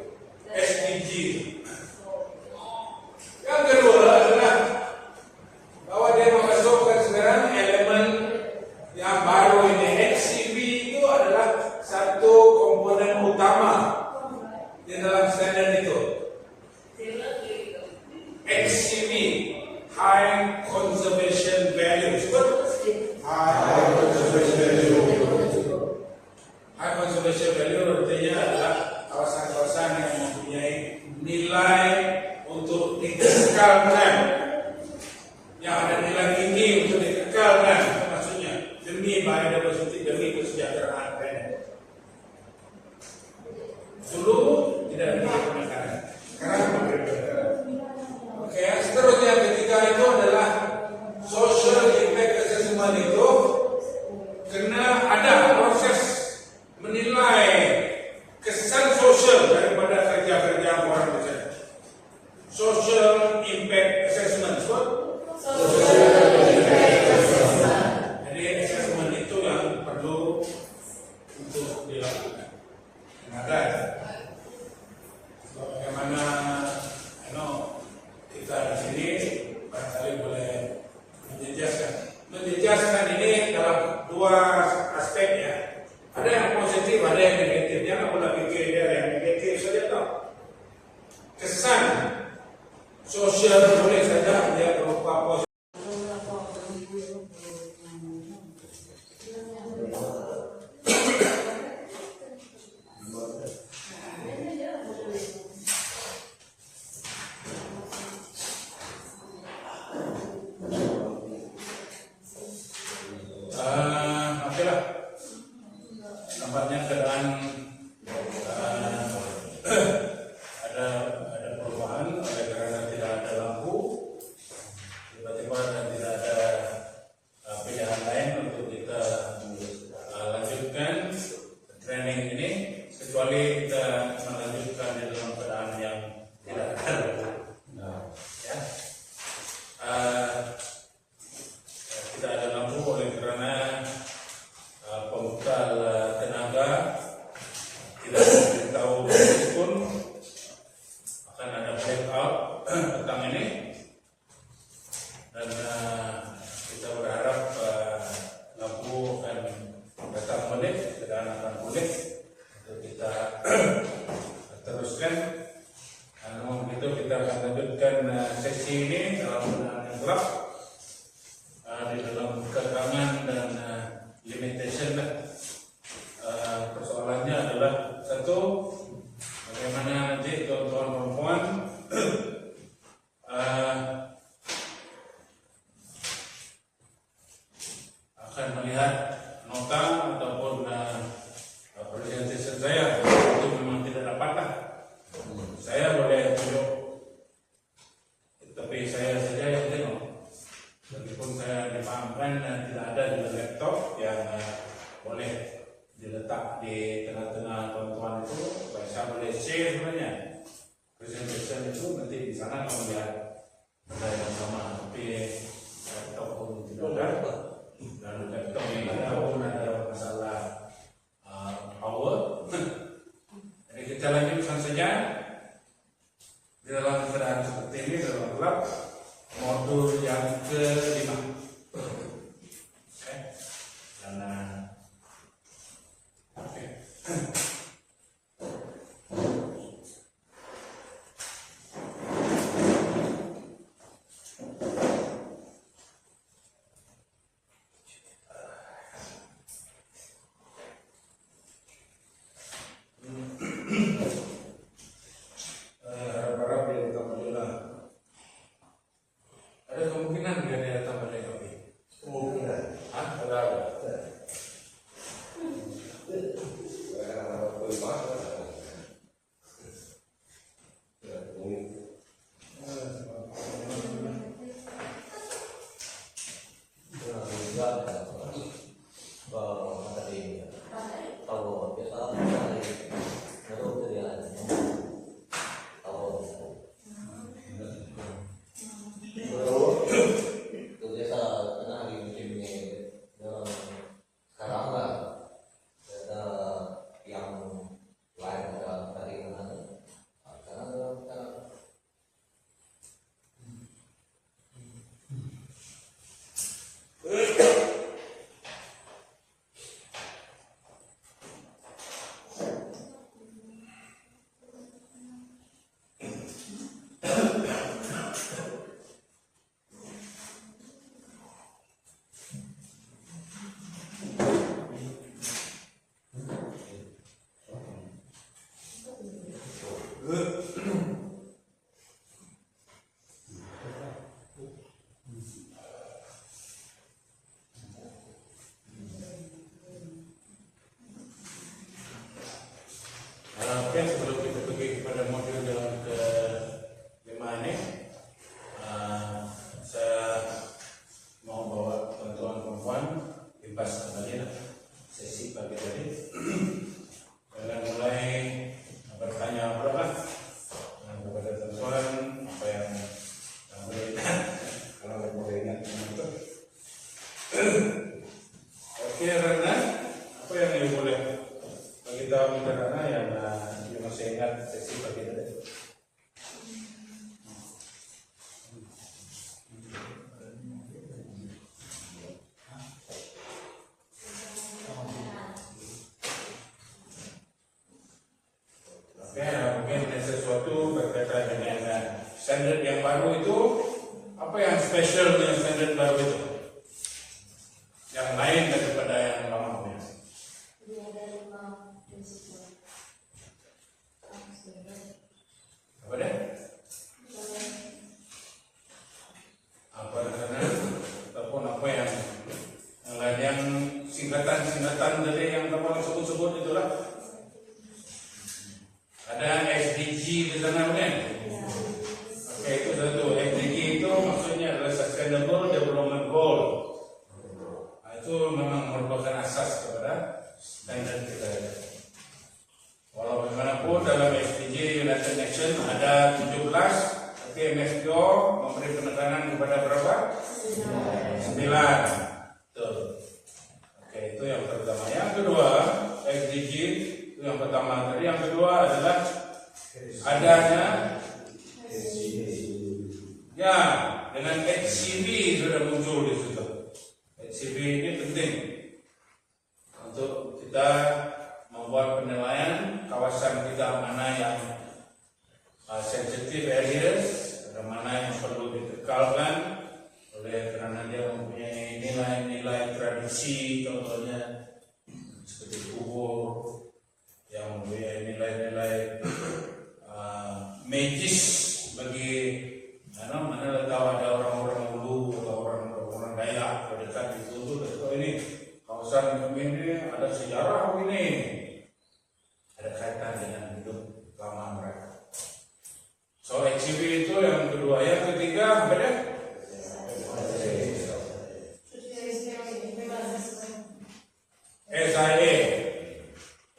SDG. Yang kedua adalah bahwa dia memasukkan sekarang elemen yang baru ini. XCV itu adalah satu komponen utama di dalam standar itu. XCV, High Conservation Value. High Conservation Value artinya adalah kawasan-kawasan yang mempunyai nilai untuk dikekalkan, yang ada nilai tinggi untuk dikekalkan, maksudnya demi biodiversity, demi kesejahteraan planet. Dulu tidak ada penekanan, sekarang berbeda. Oke, seterusnya yang ketiga itu adalah social impact assessment. Itu karena ada proses menilai kesan sosial daripada kerja-kerja orang di sana. Social impact assessment akan ada breakout petang ini, dan kita berharap lampu akan datang balik, keadaan akan pulih untuk kita teruskan. Namun begitu kita akan lanjutkan sesi ini dalam keadaan yang gelap, di dalam keterangan dan limitation. Persoalannya adalah satu, bagaimana nanti tuan-tuan perempuan akan melihat nota ataupun presentation saya. Itu memang tidak dapatlah. Saya boleh tunjuk, tapi saya saja yang tengok. Meskipun saya dipahamkan tidak ada di laptop yang boleh diletak di tengah-tengah tuan-tuan itu, saya boleh share sebenarnya presentation itu nanti di sana kamu lihat benda yang sama, tapi laptop pun tidak ada, dan laptop ini pun ada masalah power. Jadi kita lanjutkan saja di dalam keadaan seperti ini, dalam gelap, modul yang kelima. Dan harap-harap dia tambah juga. Ada kemungkinan dia tambah lagi. Kemungkinan. Ada. Oke, sebelum kita pergi kepada modul yang ke-5 ini, saya mau bawa tuan-tuan perempuan bebas kembali sesi pagi tadi. Dengan mulai bertanya apa kepada tuan-tuan apa yang boleh kalau boleh ingat itu. Oke, Rana, apa yang ibu boleh bagi tahu kita Rana yang masih ingat sesi pagi tadi? Oke, mungkin ada sesuatu berkaitan dengan standard yang baru itu. Apa yang spesial dengan standard baru itu? Yang lain daripada yang lama ya? Apa deh? Apa karena ataupun apa yang lain yang singkatan dari yang kamu sebut-sebut itulah. Ada SDG di sana bukan? Oke, itu satu. SDG itu maksudnya adalah Sustainable Development Goal. Nah, itu memang merupakan asas kepada standar kita. Walau bagaimanapun dalam SDG United Nations ada 17, tapi MSDO memberi penekanan kepada berapa? 9. Tuh. Oke, itu yang pertama. Yang kedua, SDG itu yang pertama tadi. Yang kedua adalah adanya sensitive areas, ada mana yang perlu dikekalkan oleh karena dia mempunyai nilai-nilai tradisi, contohnya seperti kubur yang mempunyai nilai-nilai magis bagi mana tahu ada orang-orang Ulu atau orang-orang Dayak terdekat di situ. Oh ini kawasan kami ini ada sejarah ini, ada kaitan dengan hidup lama mereka. So HCV itu yang kedua, yang ketiga apa dia?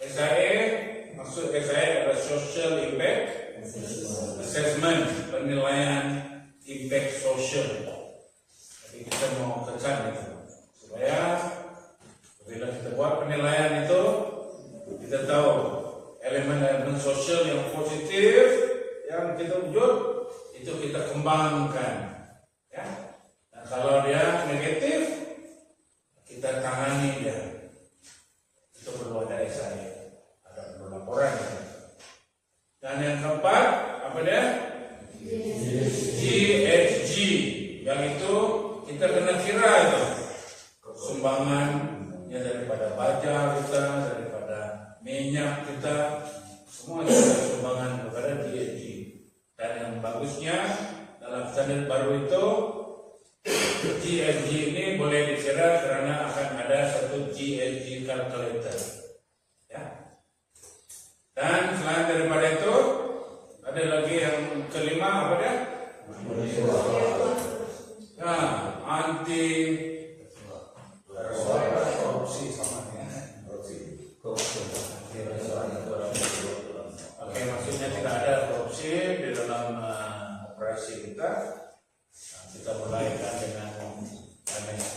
SIA maksud SIA adalah Social Impact Assessment, penilaian impact sosial. Jadi kita mau tekan itu supaya bila kita buat penilaian itu kita tahu elemen-elemen sosial yang positif yang kita wujud itu kita kembangkan, ya. Dan kalau dia negatif kita tangani dia. Itu perlu ada SIA, ada perlu laporan. Dan yang keempat apa dia? GHG, yang itu kita kena kira itu sumbangannya daripada baja kita, daripada minyak kita, semua ada sumbangan kepada GHG. Dan yang bagusnya dalam standar baru itu GHG ini boleh dikira karena akan ada satu GHG calculator, ya. Dan selain daripada itu ada lagi yang kelima apa dia? Ya, anti korupsi sama ya. Oke, maksudnya tidak ada korupsi di dalam operasi kita. Kita mulaikan dengan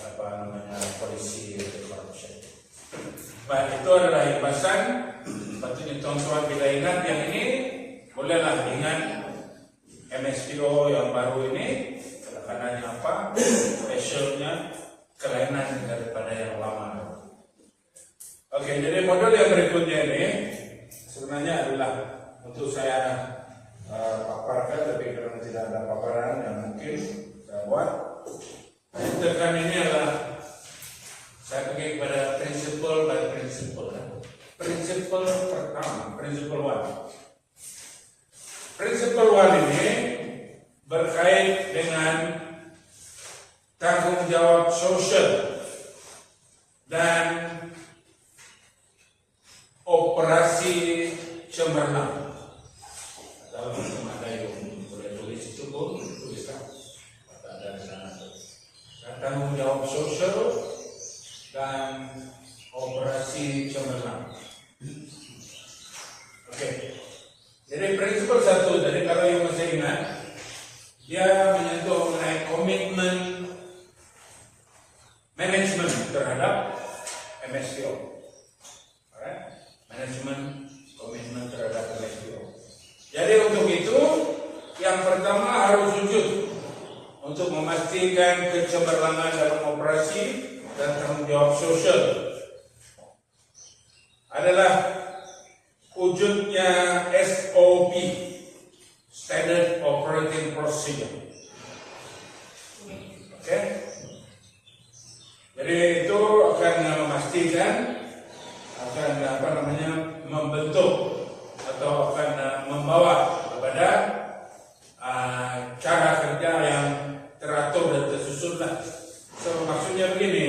apa namanya polisi corruption. Baik, itu adalah imbasan. Patutnya tuan-tuan bila ingat yang ini, bolehlah ingat MSPO yang baru ini. Kerekanannya apa? Specialnya kelainan daripada yang lama. Oke, jadi modul yang berikutnya ini sebenarnya adalah untuk saya paparkan, tapi karena tidak ada paparan yang mungkin saya buat. Yang tekan ini adalah saya pergi kepada principle by principle. Principle pertama, principle 1. Principle 1 ini berkait dengan tanggung jawab sosial dan operasi cemerlang. Dalam ada yang boleh tulis itu pun tuliskan. Ada di sana. Tanggung jawab sosial dan operasi cemerlang. Oke. Jadi prinsip satu, jadi kalau yang masih ingat, dia menyentuh mengenai komitmen manajemen terhadap MSPO. Alright? Manajemen komitmen terhadap MSPO. Jadi untuk itu, yang pertama harus wujud untuk memastikan kecemerlangan dalam operasi dan tanggung jawab sosial adalah wujudnya SOP, Standard Operating Procedure. Oke? Jadi itu akan memastikan, akan membentuk atau akan membawa kepada cara kerja yang teratur dan tersusun lah. So, maksudnya begini,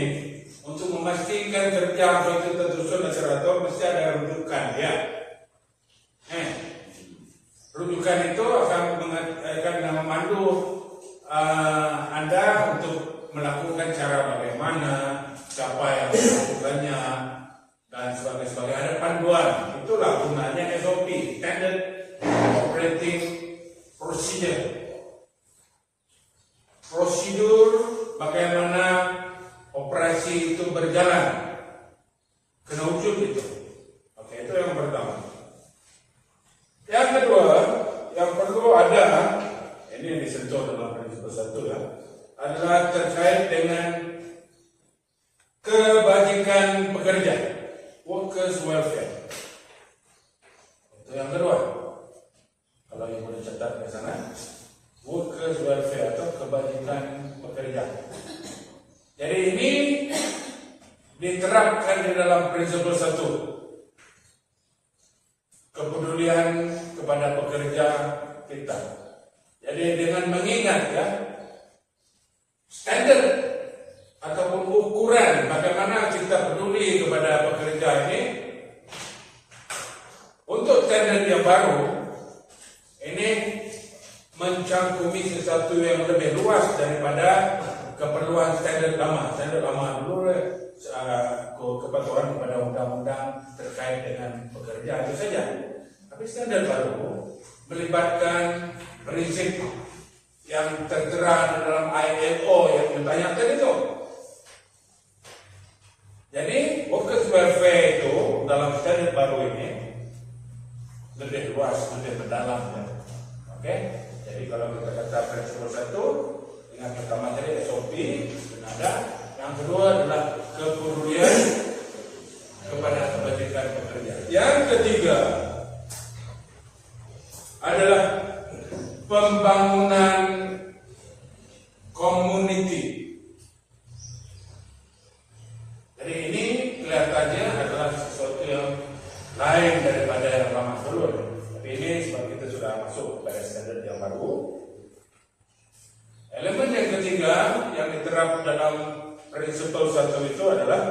untuk memastikan kerja itu tersusun dan teratur mesti ada rujukan, ya. Rujukan itu akan memandu Anda untuk melakukan cara bagaimana, siapa yang melakukannya, dan sebagainya. Ada panduan, itulah gunanya SOP, Standard Operating Procedure. Prosedur bagaimana operasi itu berjalan, kena wujud itu. Oke, itu yang pertama. Yang kedua, yang perlu ada, ini yang disentuh dalam prinsip satu ya, adalah terkait dengan kebajikan pekerja, workers welfare. Itu yang kedua. Kalau kalau yang boleh catat di sana, workers welfare atau kebajikan pekerja. Jadi ini diterapkan di dalam prinsipal 1, kepedulian kepada pekerja kita. Jadi dengan mengingat ya standar ataupun ukuran bagaimana kita peduli kepada pekerja ini, untuk standar yang baru ini mencangkumi sesuatu yang lebih luas daripada keperluan standar lama. Standar lama dulu kepatuhan kepada undang-undang terkait dengan pekerja itu saja. Tapi standar baru melibatkan prinsip yang tertera dalam ILO yang ditanyakan itu. Jadi workers welfare itu dalam standar baru ini lebih luas, lebih mendalam ya. Oke? Jadi kalau kita kata prinsip 1, yang pertama tadi SOP ada, yang kedua adalah kepedulian kepada kebajikan pekerja. Yang ketiga adalah pembangunan community. Jadi ini kelihatannya adalah sesuatu yang lain daripada yang lama dulu. Tapi ini sebab kita sudah masuk pada standar yang baru. Elemen yang ketiga yang diterap dalam prinsipal 1 itu adalah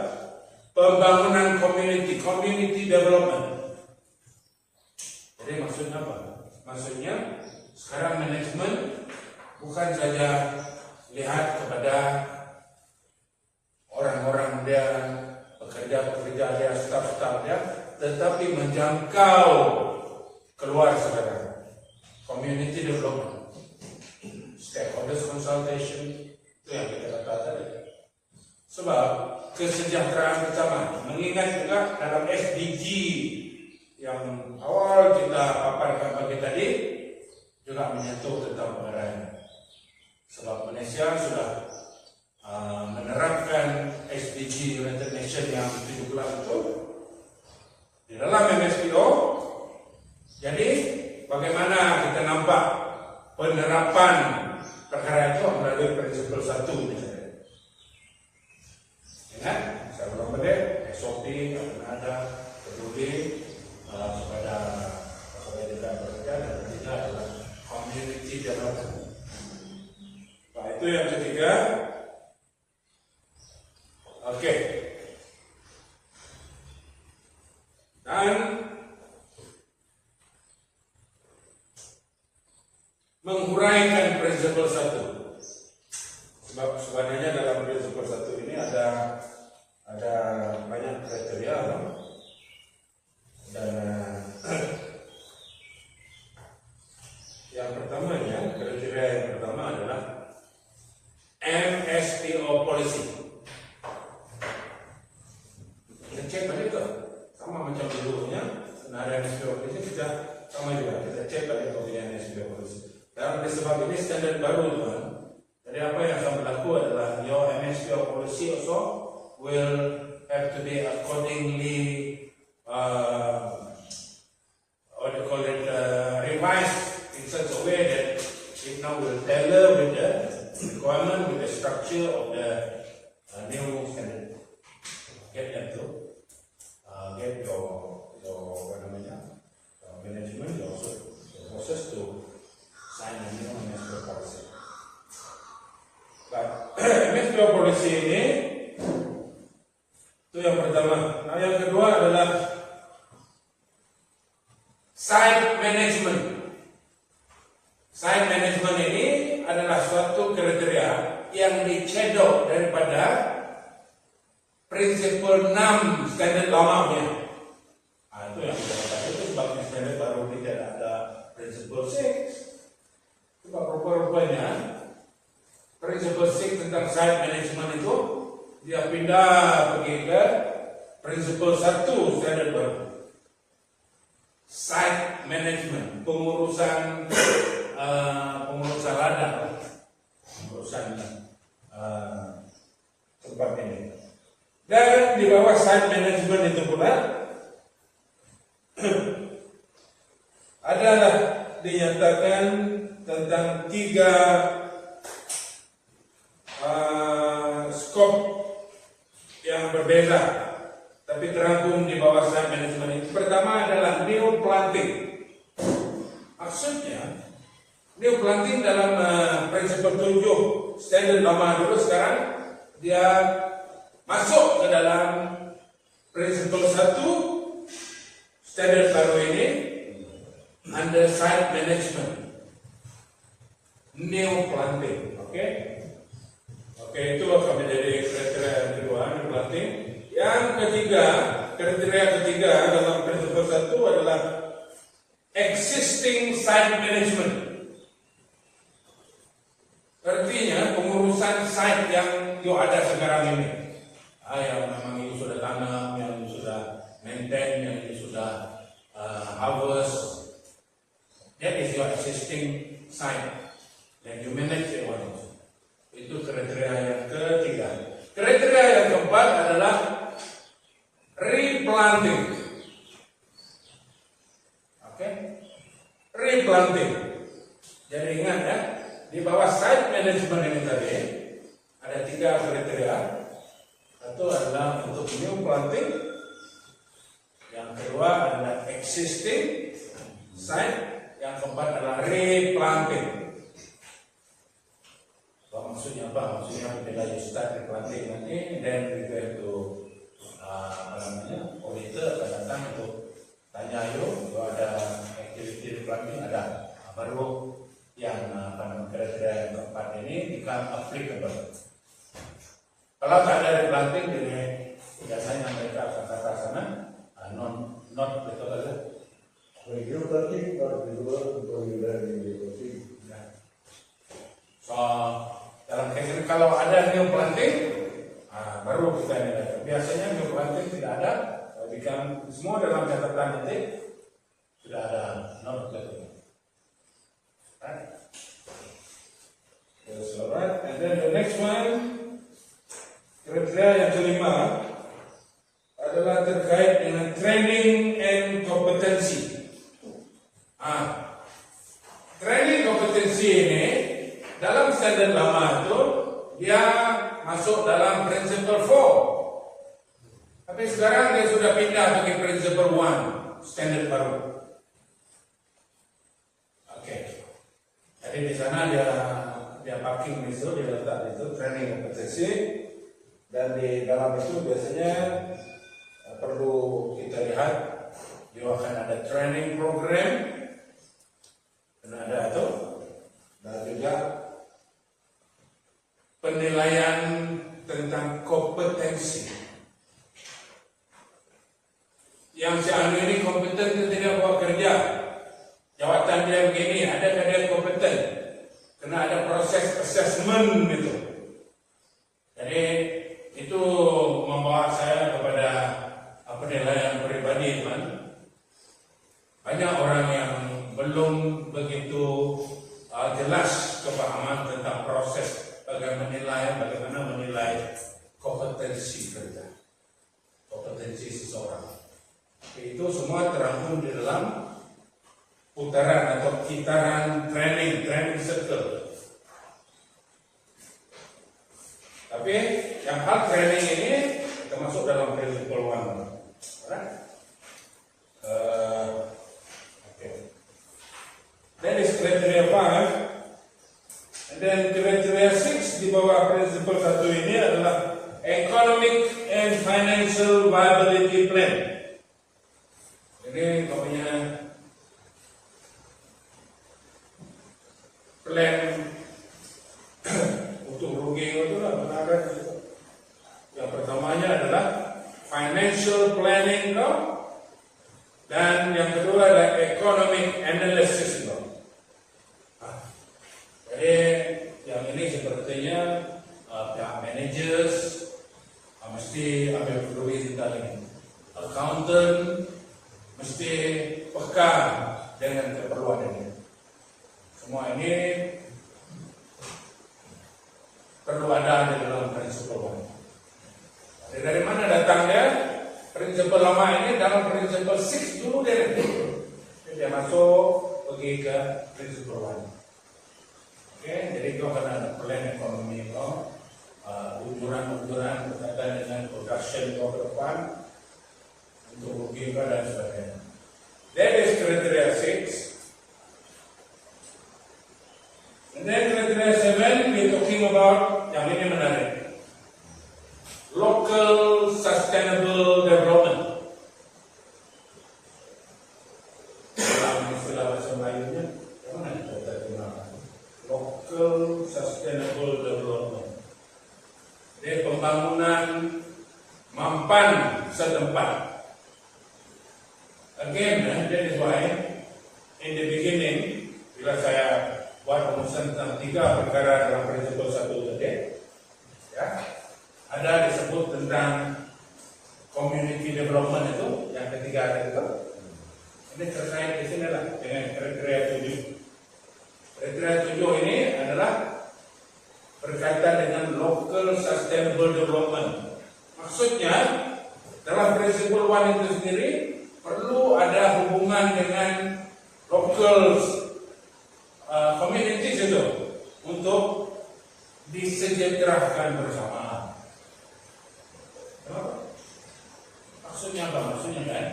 pembangunan community development. Jadi maksudnya apa? Maksudnya sekarang manajemen bukan saja lihat kepada orang-orang dia, pekerja-pekerja dia, staf-staf dia, tetapi menjangkau keluar sekarang. Community development, stakeholders consultation, itu yang kita kata tadi. Sebab kesejahteraan bersama, mengingat juga dalam SDG yang awal kita paparkan pagi tadi juga menyentuh tentang pengarahnya. Sebab Malaysia sudah menerapkan SDG United Nations yang 17 itu di dalam MSPO. Jadi bagaimana kita nampak penerapan perkara itu melalui prinsipal 1 ini. Ingat, saya ulang balik, SOP akan ada peduli kepada kebajikan pekerja, dan ketiga adalah community development. Nah, itu yang ketiga. Oke. Dan menghuraikan prinsipal 1. Sebab sebenarnya dalam prinsipal 1 ini ada banyak kriteria dan yang pertamanya, kriteria yang pertama adalah MSPO policy. Kita cek balik itu sama macam dulunya, ada MSPO policy, kita sama juga kita cek balik kemudian MSPO policy. Dan disebab ini standar baru teman. Jadi apa yang akan berlaku adalah your MSPO policy also will have to be accordingly what do you call it, revised in such a way that it now will tailor with the requirement, with the structure of the new standard. Get that too. Get your what namanya, management, your process to sign a new MSPO policy. But MSPO policy ini itu yang pertama. Nah, yang kedua adalah site management. Site management ini adalah suatu kriteria yang dicedok daripada prinsipal 6 standar lamanya. Nah, itu yang kita katakan itu sebabnya standar baru tidak ada prinsipal 6. Sebab rupa-rupanya prinsipal 6 tentang site management itu dia pindah pergi ke prinsipal 1 standar baru. Site management, pengurusan ladang, pengurusan tempat ini. Dan di bawah site management itu pula adalah dinyatakan tentang 3 skop yang berbeda, tapi terangkum di bawah site management. Itu pertama adalah new planting. Maksudnya new planting dalam prinsip 7 standar lama dulu, sekarang dia masuk ke dalam prinsip 1 standar baru ini under site management. New planting, oke? Oke, itu akan menjadi kriteria yang kedua, new planting. Yang ketiga, kriteria ketiga dalam prinsip 1 adalah existing site management. Artinya pengurusan site yang ada sekarang ini, yang memang itu sudah tanam, yang sudah maintain, yang sudah harvest. That is your existing site yang you manage the one. Itu kriteria yang ketiga. Kriteria yang keempat adalah replanting. Oke, replanting. Jadi ingat ya, di bawah site management ini tadi ada 3 kriteria. Satu adalah untuk new planting, yang kedua adalah existing site, yang keempat adalah replanting. Maksudnya apa? Maksudnya bila you start replanting nanti, then we go to auditor akan datang untuk tanya you kalau ada activity replanting ada, baru yang kriteria yang keempat ini become applicable. Kalau tak ada replanting, jadi biasanya mereka akan kata sana not applicable. New planting not applicable untuk wilayah ini. So dalam case ini kalau ada new planting, baru kita ini. Biasanya new planting tidak ada, become semua dalam catatan nanti tidak ada not applicable. Right? Yes, alright. And then the next one, kriteria yang kelima adalah terkait dengan training and kompetensi. Training kompetensi ini dalam standar lama itu dia masuk dalam principle 4. Tapi sekarang dia sudah pindah ke principle 1, standar baru. Oke. Jadi di sana dia parking di situ, dia letak di situ training kompetensi, dan di dalam itu biasanya perlu kita lihat dia akan ada training program, dan ada itu, dan juga penilaian tentang kompetensi. Yang si ahli ini kompeten ketika buat kerja, jawatan dia begini, adakah dia kompeten? Kena ada proses assessment gitu. Jadi itu membawa saya kepada penilaian pribadi, teman. Banyak orang yang belum begitu jelas kepahaman tentang proses bagaimana menilai kompetensi kerja, kompetensi seseorang. Itu semua terangkum di dalam putaran atau kitaran training circle. Tapi yang hal training ini termasuk dalam principle 1. Okay. That is criteria 5. And then criteria 6 di bawah principle 1 ini adalah economic and financial viability plan. Ini namanya plan untuk rugi itu lah, ada. Yang pertamanya adalah financial planning, dan yang kedua adalah economic analysis. Jadi yang ini sepertinya pihak managers mesti ambil peduli tentang ini. Accountant mesti peka dengan keperluan ini. Semua ini perlu ada di dalam prinsip lama. Dari mana datangnya? Prinsip lama ini dalam prinsip 6 dulu dia masuk pergi ke prinsip lama. itu akan ada plan ekonomi itu, ujuran-ujuran berkaitan dengan production ke depan untuk rupiah dan sebagainya. That is criteria 6. And then criteria 7, we're talking about, yang ini menarik, local sustainable development. Istilah bahasa Melayunya, yang mana kita terjemahkan? Local sustainable development. Jadi pembangunan mampan setempat. Again, that is why in the beginning, bila saya buat rumusan tentang 3 perkara dalam prinsip 1 tadi, ya, ada disebut tentang community development itu, yang ketiga ada itu. Ini terkait di sini lah dengan kriteria 7. Kriteria 7 ini adalah berkaitan dengan local sustainable development. Maksudnya dalam prinsip 1 itu sendiri perlu ada hubungan dengan local communities itu untuk disejahterakan bersama. Maksudnya apa? Maksudnya kan,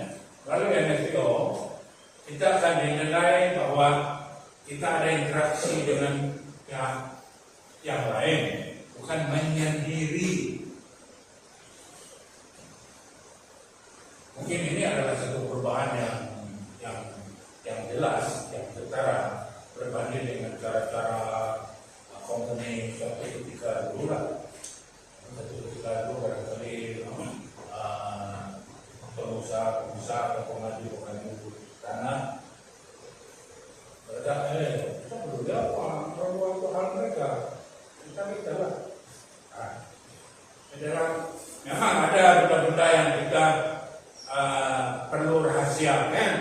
lalu NSTO kita akan dinilai bahwa kita ada interaksi dengan yang lain, bukan menyendiri. Mungkin ini adalah satu perubahan yang jelas, yang ketara berbanding dengan cara-cara company suatu ketika dulu lah. Satu ketika dulu barangkali pengusaha atau pengaju tanah berada, kita perlu apa perlu hal mereka, kita lah. Memang ada benda-benda yang kita perlu rahasiakan,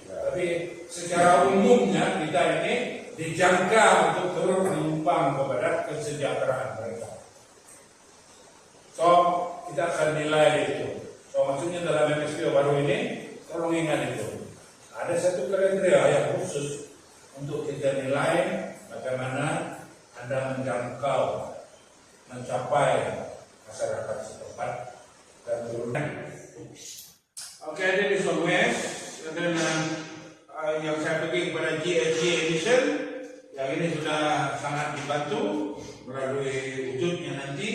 tapi secara umumnya kita ini dijangka untuk turut menyumbang kepada kesejahteraan mereka. So kita akan nilai itu. So maksudnya dalam MSPO baru ini, tolong ingat itu. Ada satu kriteria yang khusus untuk kita nilai bagaimana Anda mencapai masyarakat setempat dan turunan. Oke, ini di West dan yang saya pergi kepada GSG Edition, yang ini sudah sangat dibantu melalui wujudnya nanti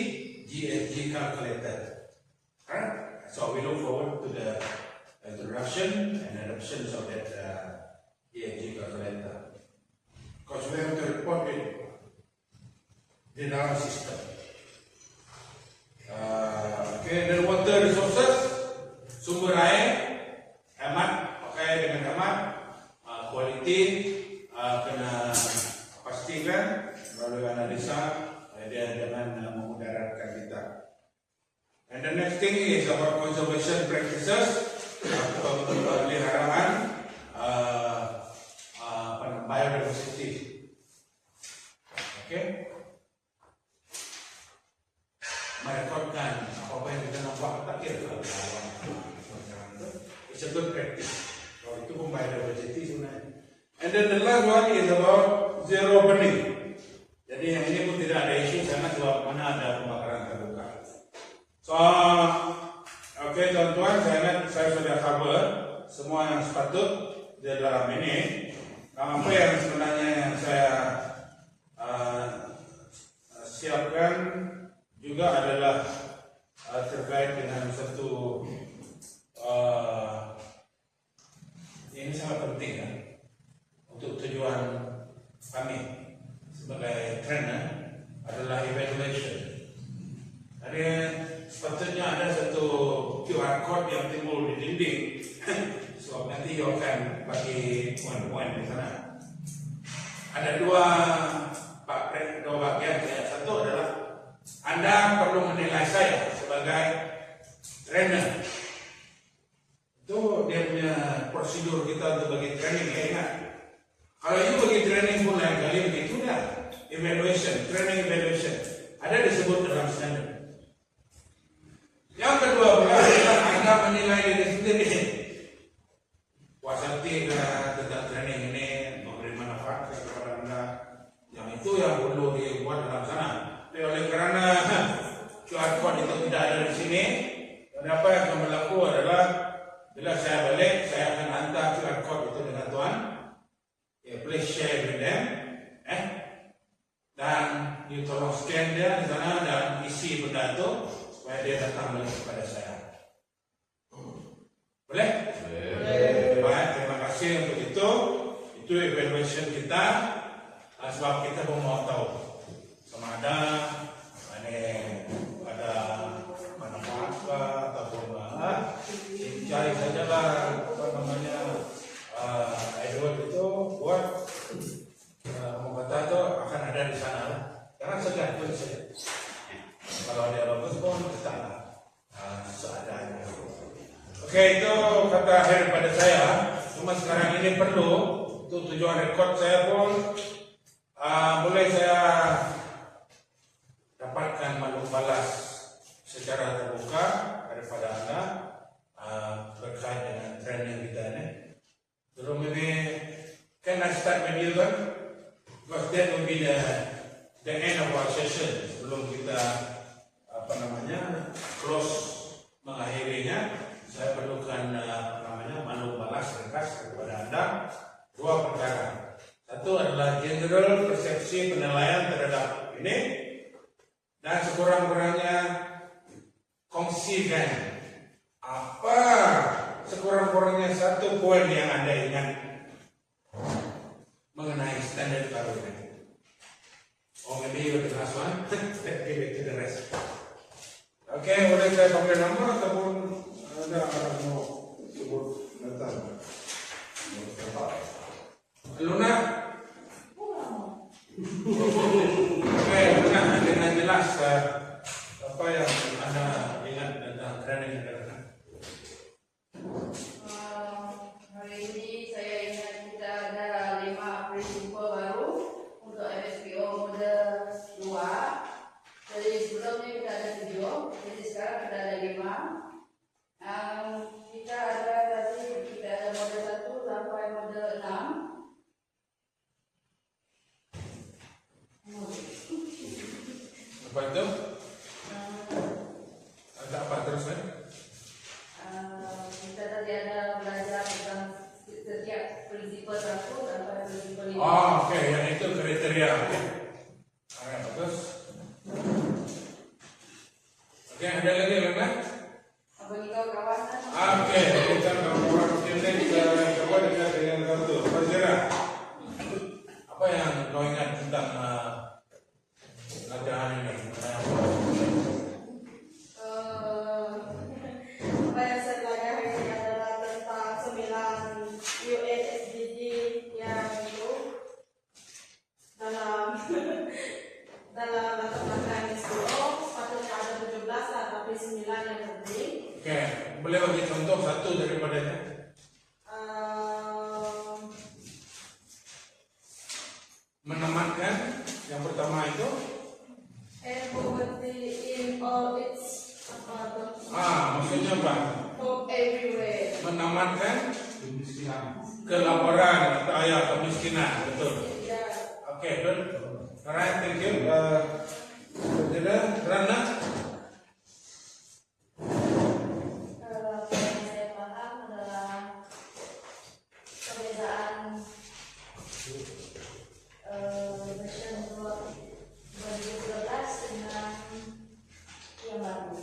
GSG Calculator. So we look forward to the introduction and adoption of that GSG Calculator, because we have to report it in our system. Okay, then water resources, sumber air, hemat, pakai dengan hemat, quality, kena pastikan melalui analisa, dia jangan memudaratkan kita. And the next thing is about conservation practices, atau pemeliharaan biodiversity. Okay. Merekodkan apa yang kita nampak tak kira. It's a good practice. Kalau itu pun biodiversity sebenarnya. And then the last one is about zero burning. Jadi yang ini pun tidak ada isu karena sebab mana ada pembakaran terbuka. So, okay tuan-tuan, saya sudah cover semua yang sepatut di dalam ini. Apa yang sebenarnya yang saya siapkan juga adalah terkait dengan satu ini sangat penting kan, untuk tujuan kami sebagai trainer adalah evaluation. Jadi sepatutnya ada satu QR code yang timbul di dinding. So nanti you akan bagi poin-poin di sana. Ada dua bagian. Yang satu adalah Anda perlu menilai saya sebagai trainer. Itu dia punya prosedur kita untuk bagi training, ya ingat. Kalau itu bagi training pun lain kali begitu dah. Evaluation, training evaluation ada disebut dalam standar. Yang kedua pula Anda menilai diri sendiri. Puas hati tentang training ini memberi manfaat kepada please share with them. Dan you tolong scan dia di sana dan isi benda itu supaya dia datang balik kepada saya. Boleh? Baik, terima kasih untuk itu. Itu evaluation kita. Sebab kita pun mau tahu sama ada manfaat ataupun cari sajalah apa namanya Edward itu buat membaca itu akan ada di sana. Jangan segan pun saja. Kalau dia bagus pun letaklah seadanya. Oke, itu kata akhir pada saya. Cuma sekarang ini perlu untuk tujuan rekod saya pun boleh saya dapatkan makhluk balas secara terbuka daripada Anda berkait dengan training kita ini. Sebelum ini, can I start with you kan? Because that will be the end of our session. Sebelum kita close mengakhirinya, saya perlukan makhluk balas ringkas kepada Anda. Dua perkara. Satu adalah general persepsi penilaian terhadap ini, dan sekurang-kurangnya kongsikan apa sekurang-kurangnya satu poin yang Anda ingat mengenai standar baru ini. Oh, maybe you the last one. Give it to the rest. Oke, boleh saya panggil nama ataupun ada orang mau sebut datang? Luna. Oke, Luna, dengan jelas apa yang Anda ingat tentang training ini? Hari ini saya ingat kita ada 5 prinsip baru untuk MSPO mode 2. Jadi sebelumnya kita ada 7, jadi sekarang kita ada 5. Kita ada mode 1 sampai mode 6. Apa itu? Ada apa terus kan? Kita tadi ada belajar tentang setiap prinsip 1 sampai prinsip 5. Oh, oke, yang itu kriteria. Oke, bagus. Oke, ada lagi Luna? Bagi kawan-kawan. Oke, kita orang ini kita coba dekat dengan satu. Fazira, apa yang kau ingat tentang latihan ini? Apa yang saya pelajari adalah tentang 9 UN SDG yang itu dalam latar belakang SDO sepatutnya ada 17 tapi 9 yang penting. Oke, boleh bagi contoh satu daripadanya? Menematkan yang pertama itu? Poverty in all its Maksudnya apa? hope everywhere. Menamatkan kelaparan atau kemiskinan, betul? Ya. Oke, good. Alright, thank you. Rana? Apa yang saya paham adalah perbedaan version 2012 dengan yang baru.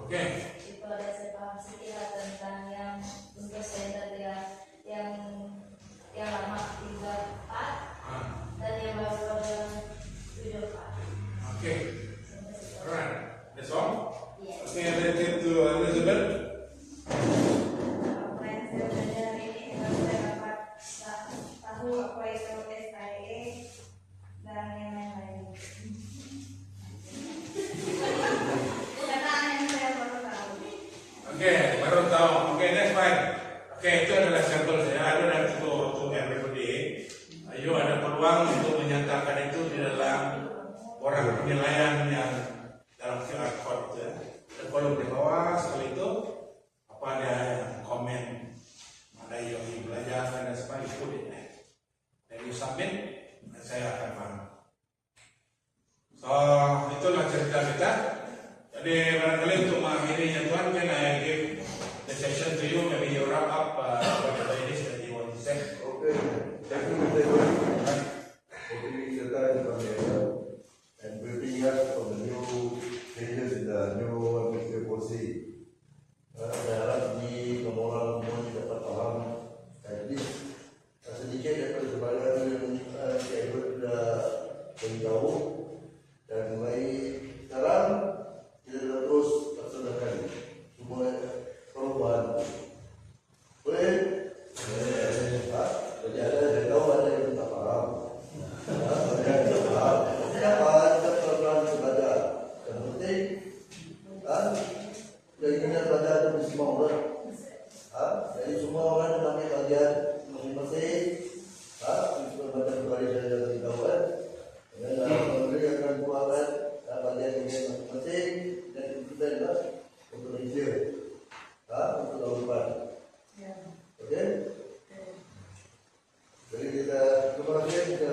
Oke. Itu ada saya paham sedikit tentang yang untuk standar yang lama 34 dan yang baru ada 74. Oke. Alright. That's all? Yes. Oke, let's get to Elizabeth. Apa yang saya pelajari ini adalah saya dapat tahu apa itu SIA dan yang lain-lain. Kenyataan yang saya baru tahu. Oke, baru tahu. Oke, that's fine. Oke, itu adalah sampel saya. I don't have to go to everybody. Ayo, ada peluang untuk menyatakan itu di dalam orang penilaian yang dalam QR code itu ya. Dan kolom di bawah sekali itu apa ada yang komen mana yang belajar dan sebagainya put it. Dan you submit dan saya akan paham. So itulah cerita kita. Jadi barangkali untuk mengakhirinya Tuhan, can I give the session to you? Maybe you wrap up whatever it is that you want to say. Okay, definitely. Okay,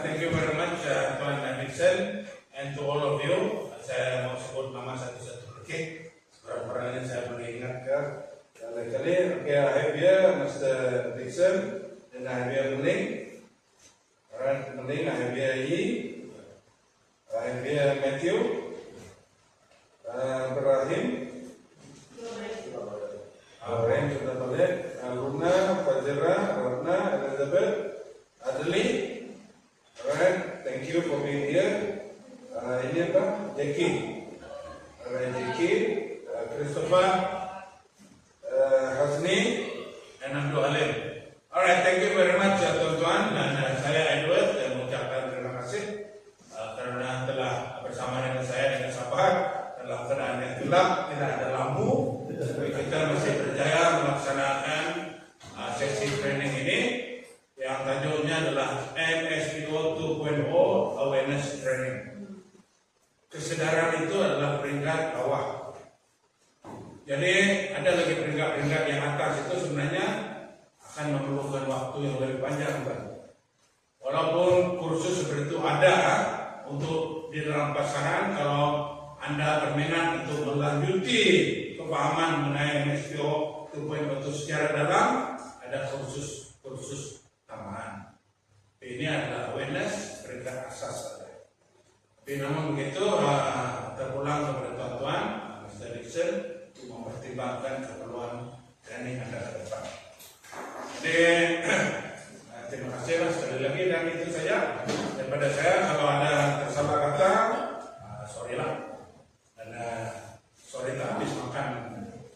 thank you very much Tuan Nixon, and to all of you. Saya mau sebut nama satu-satu. Okay, sekarang ini saya boleh ingatkan kali-kali. Okay, I have here Mr. Nixon, and I have here Meling. Alright, Meling, I have here Yi. I have here Matthew. Ibrahim. Ibrahim sudah balik. Luna, Fajra, Ratna, Elizabeth, Adli. Alright, thank you for being here. Ini apa? Jackie. Alright, Jackie, Christopher, Hasni, and Abdul Halim. Alright, thank you very much tuan-tuan, dan saya Edward dan mengucapkan terima kasih karena telah bersama dengan saya dengan sabar dalam keadaan yang gelap, tidak ada lampu, tapi kita masih berjaya melaksanakan sesi training ini yang tajuknya adalah MSPO 2.0 Awareness Training. Kesadaran itu adalah peringkat bawah. Jadi ada lagi peringkat-peringkat yang atas itu sebenarnya akan memerlukan waktu yang lebih panjang, Pak. Walaupun kursus seperti itu ada untuk di dalam pasaran, kalau Anda berminat untuk melanjuti kepahaman mengenai MSPO 2.0 secara dalam, ada kursus tambahan. Ini adalah awareness peringkat asas saja. Tapi namun begitu, terpulang kepada tuan-tuan, Mr. Dixon, untuk mempertimbangkan keperluan training Anda ke depan. Jadi, terima kasih sekali lagi, dan itu saja daripada saya. Kalau ada tersalah kata, sorry lah. Dan sorry tak habis makan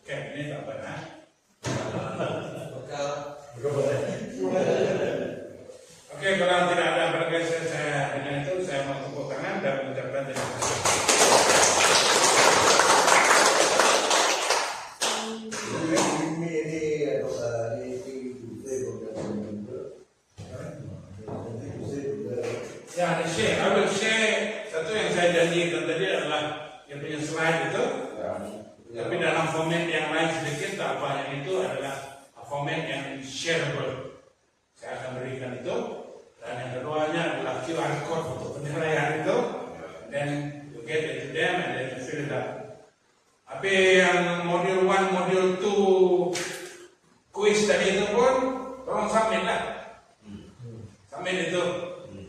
cake ini tak pernah. Oke, kalau tidak ada bergeser saya dengan itu, saya mau tepuk tangan dan mengucapkan terima kasih. Ya, I will share. Satu yang saya janjikan tadi adalah yang punya slide itu. Tapi dalam format yang lain sedikit, tak apa, yang itu adalah format yang shareable. Saya akan berikan itu. Dan yang keduanya adalah QR code untuk penilaian itu. Then you get it to them and then you fill it up. Tapi yang modul 1, modul 2 quiz tadi itu pun tolong submit lah. Submit itu.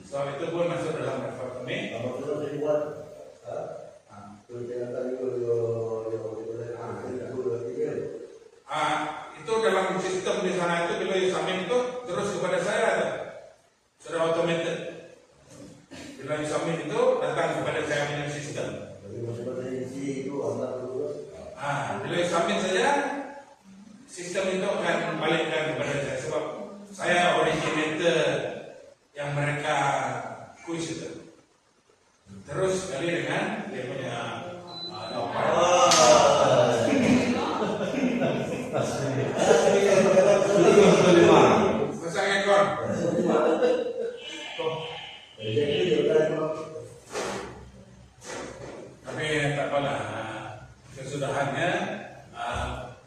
So itu pun masuk dalam record kami. Itu dalam sistem di sana itu bila submit itu terus kepada saya ada. Sudah automated. Bila submit itu datang kepada saya punya sistem. Bila submit saja, sistem itu akan membalikkan kepada saya sebab saya originator yang mereka kuis itu. Terus kali dengan dia punya pasang ekor. Tapi tak apalah, kesudahannya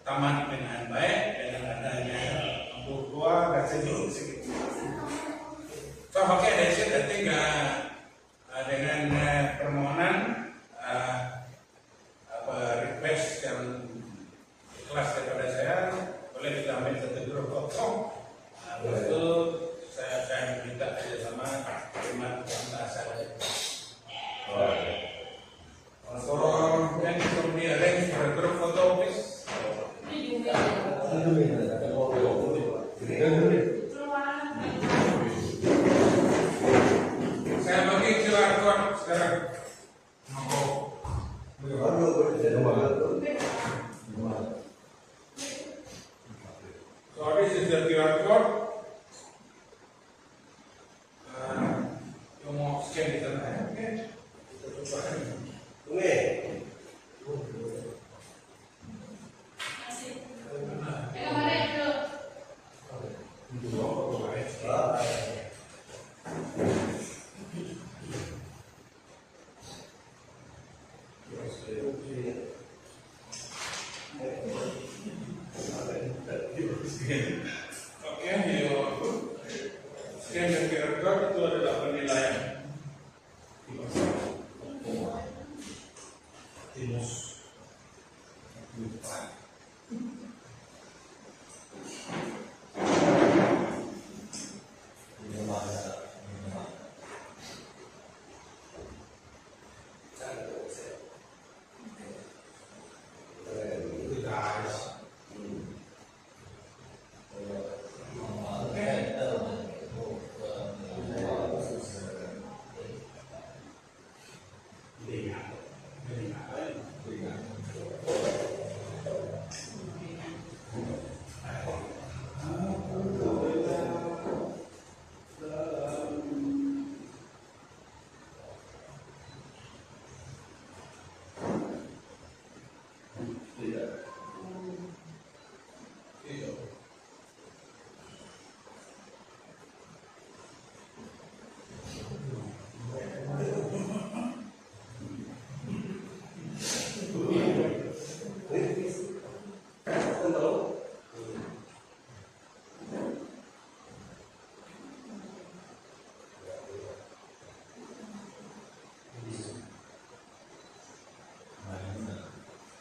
tamat dengan baik dengan adanya lampu keluar dan sejuk sedikit. So, okay, that's it. I think dengan permohonan request yang ikhlas daripada saya, boleh kita ambil satu grup foto. Lepas itu saya akan minta kerjasama terima kita saja. So, can you arrange for a group photo, please? Saya bagi QR code sekarang. So this is the QR code. You mau scan di sana, oke? Direktorat itu adalah